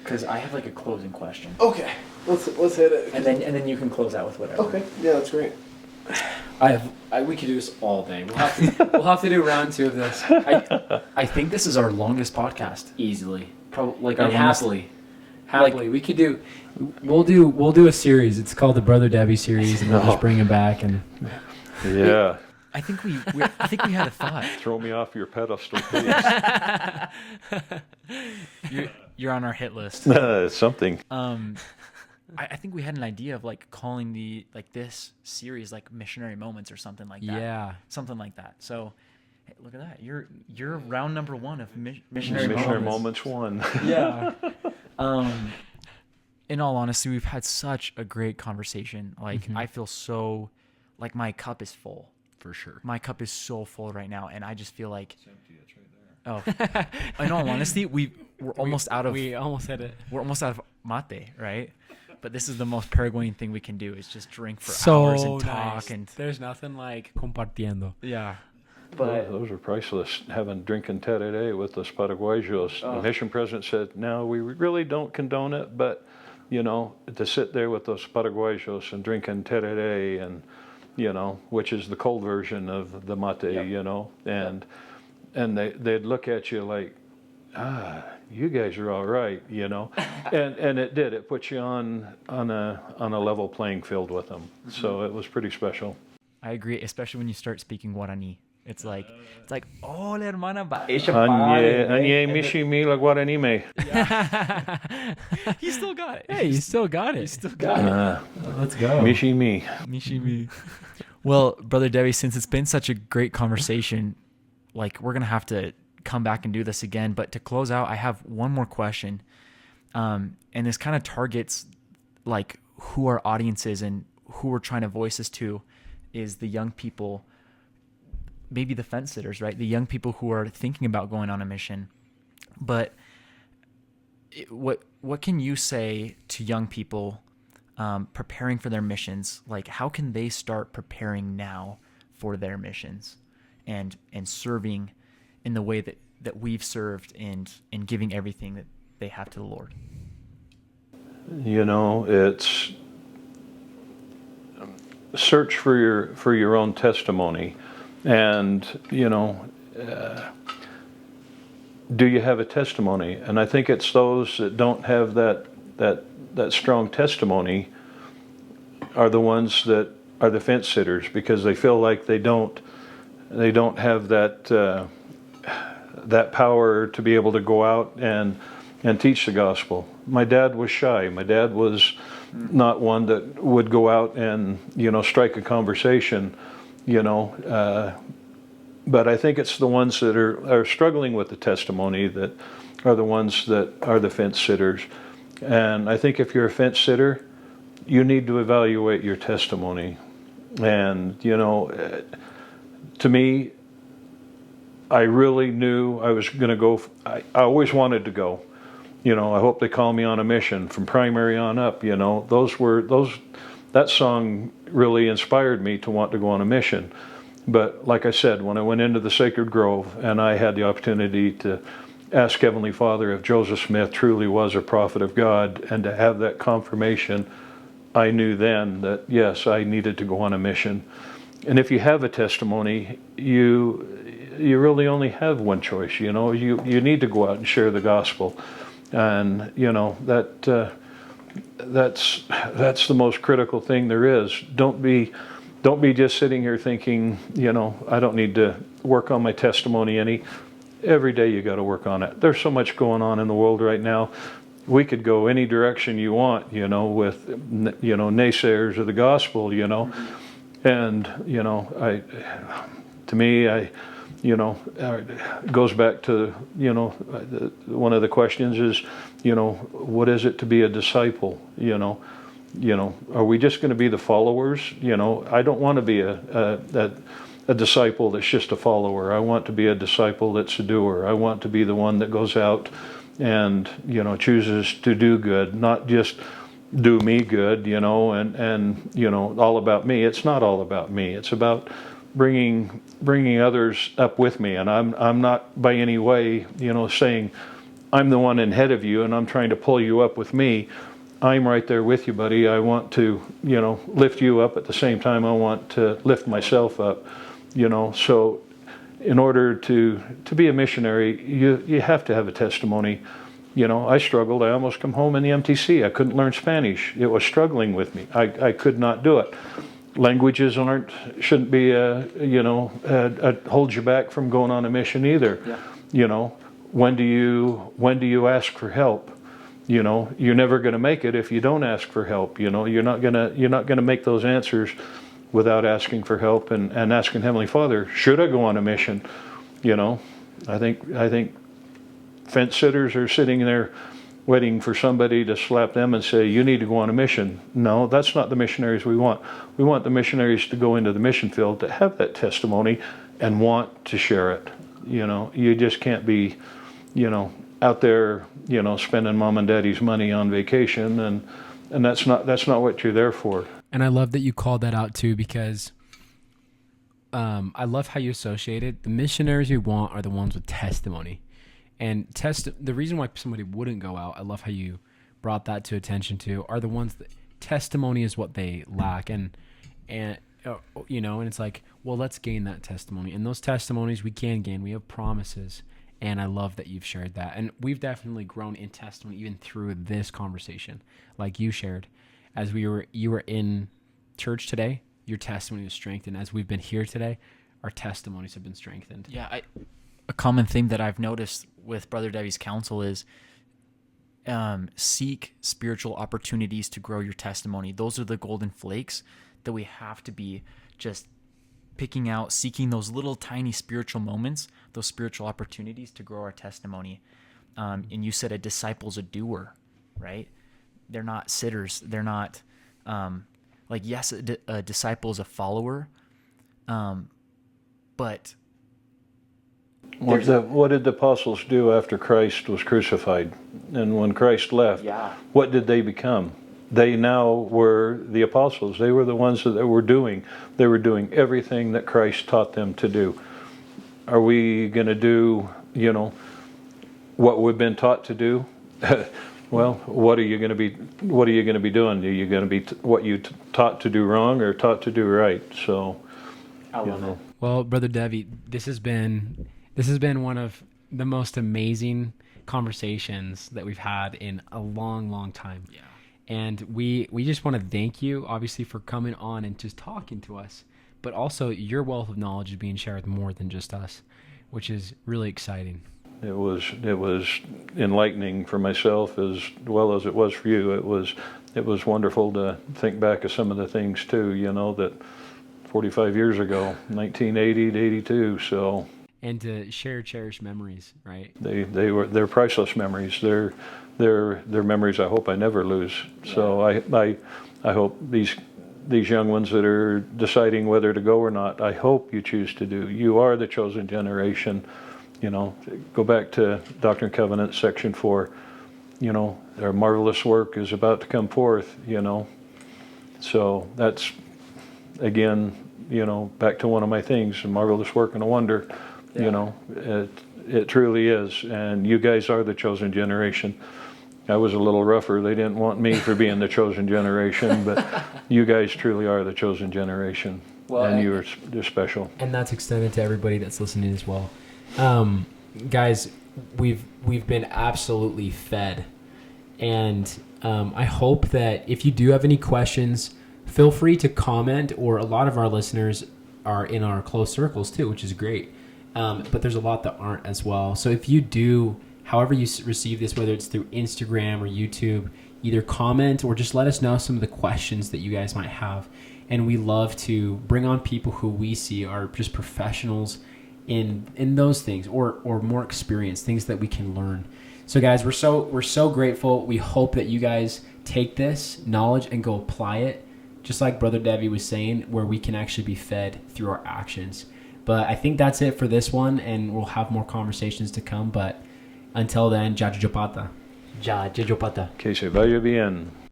Because I have like a closing question. Okay, let's hit it. And then you can close out with whatever. Okay, yeah, that's great. We could do this all day. We'll have to do round 2 of this. I think this is our longest podcast. Easily. Probably like And our happily. Like, we could do. We'll do a series. It's called the Brother Devey series, and we'll just bring him back. And yeah. I think we had a thought. Throw me off your pedestal, please. You're on our hit list. Something. I think we had an idea of like calling this series like Missionary Moments or something like that. Yeah, something like that. So, hey, look at that. You're round number 1 of Missionary Moments 1. Yeah. In all honesty, we've had such a great conversation. Like I feel so like my cup is full. for sure. My cup is so full right now, and I just feel like It's empty. It's right there. Oh, in all honesty, we're almost out of. We almost had it. We're almost out of mate, right? But this is the most Paraguayan thing we can do: is just drink for So hours and talk. nice. And There's nothing like compartiendo. yeah, But those are priceless. Drinking tereré with los paraguayos. The mission president said, "No, we really don't condone it, but to sit there with those paraguayos and drinking tereré, and which is the cold version of the mate, and they'd look at you like, you guys are all right, and it did. It put you on a level playing field with them. So it was pretty special. I agree, especially when you start speaking Guarani. It's like, oh, la hermana Anye mishi mi la Guarani me. He still got it. Hey, you still got it. You still got it. Let's go. Mishi mi. Mishimi. Well, Brother Devey, since it's been such a great conversation, like we're gonna have to come back and do this again. But to close out, I have one more question, and this kind of targets like who our audience is and who we're trying to voice this to, is the young people, maybe the fence sitters, right? The young people who are thinking about going on a mission. But what can you say to young people preparing for their missions? Like, how can they start preparing now for their missions and serving in the way that we've served and giving everything that they have to the Lord? It's search for your own testimony, and do you have a testimony? And I think it's those that don't have that strong testimony are the ones that are the fence sitters, because they feel like they don't have that power to be able to go out and teach the gospel. My dad was shy. My dad was not one that would go out and strike a conversation, but I think it's the ones that are struggling with the testimony that are the ones that are the fence sitters. And I think if you're a fence sitter, you need to evaluate your testimony. And to me, I really knew I was going to go. I always wanted to go. I hope they call me on a mission from primary on up. That song really inspired me to want to go on a mission. But like I said, when I went into the Sacred Grove and I had the opportunity to ask Heavenly Father if Joseph Smith truly was a prophet of God, and to have that confirmation, I knew then that yes, I needed to go on a mission. And if you have a testimony, you really only have one choice. You need to go out and share the gospel, and that's the most critical thing there is. Don't be just sitting here thinking, I don't need to work on my testimony any. Every day you got to work on it. There's so much going on in the world right now. We could go any direction you want, with naysayers of the gospel, and it goes back to one of the questions is, what is it to be a disciple? Are we just going to be the followers? I don't want to be a disciple that's just a follower. I want to be a disciple that's a doer. I want to be the one that goes out and chooses to do good, not just do me good, and all about me. It's not all about me. It's about bringing others up with me. And I'm not by any way, saying I'm the one ahead of you and I'm trying to pull you up with me. I'm right there with you, buddy. I want to, lift you up at the same time I want to lift myself up, So in order to be a missionary, you have to have a testimony. I struggled. I almost come home in the MTC. I couldn't learn Spanish. It was struggling with me. I could not do it. Languages shouldn't be hold you back from going on a mission either. Yeah. When do you ask for help? You're never going to make it if you don't ask for help. You're not gonna make those answers without asking for help and asking Heavenly Father, should I go on a mission? I think fence sitters are sitting there waiting for somebody to slap them and say, you need to go on a mission. No, that's not the missionaries we want. We want the missionaries to go into the mission field to have that testimony and want to share it. You just can't be, out there, spending mom and daddy's money on vacation, and that's not what you're there for. And I love that you called that out too, because I love how you associated the missionaries we want are the ones with testimony. And the reason why somebody wouldn't go out, I love how you brought that to attention too, are the ones that testimony is what they lack. And it's like, well, let's gain that testimony. And those testimonies we can gain. We have promises. And I love that you've shared that. And we've definitely grown in testimony even through this conversation, like you shared. As you were in church today, your testimony was strengthened. As we've been here today, our testimonies have been strengthened. Yeah, a common thing that I've noticed with Brother Devey's counsel is seek spiritual opportunities to grow your testimony. Those are the golden flakes that we have to be just picking out, seeking those little tiny spiritual moments, those spiritual opportunities to grow our testimony. And you said a disciple's a doer, right? They're not sitters. They're not yes, a disciple is a follower, but what did the apostles do after Christ was crucified? And when Christ left, what did they become? They now were the apostles. They were the ones that were doing. They were doing everything that Christ taught them to do. Are we going to do, what we've been taught to do? Well, what are you going to be doing? Are you going to be what you taught to do wrong or taught to do right? So, I love it. Well, Brother Devey, this has been one of the most amazing conversations that we've had in a long, long time. Yeah. And we just want to thank you, obviously, for coming on and just talking to us. But also, your wealth of knowledge is being shared with more than just us, which is really exciting. It was enlightening for myself as well as it was for you. It was wonderful to think back of some of the things too. That 45 years ago, 1980 to 82. So. And to share cherished memories, right? They're priceless memories. They're memories I hope I never lose. So I hope these these young ones that are deciding whether to go or not, I hope you choose to do. You are the chosen generation. You know, go back to Doctrine and Covenants, section 4. You know, their marvelous work is about to come forth, you know. So that's, again, you know, back to one of my things, a marvelous work and a wonder. Yeah. You know, it truly is. And you guys are the chosen generation. I was a little rougher. They didn't want me for being the chosen generation, but you guys truly are the chosen generation. Well, and you're special. And that's extended to everybody that's listening as well. Guys, we've been absolutely fed. And I hope that if you do have any questions, feel free to comment, or a lot of our listeners are in our close circles too, which is great. But there's a lot that aren't as well. So if you do, however you receive this, whether it's through Instagram or YouTube, either comment or just let us know some of the questions that you guys might have. And we love to bring on people who we see are just professionals in those things, or more experienced, things that we can learn. So guys, we're so grateful. We hope that you guys take this knowledge and go apply it, just like Brother Devey was saying, where we can actually be fed through our actions. But I think that's it for this one, and we'll have more conversations to come. But until then, Ja Jopata. Ja, Jejopata. Que se vaya bien.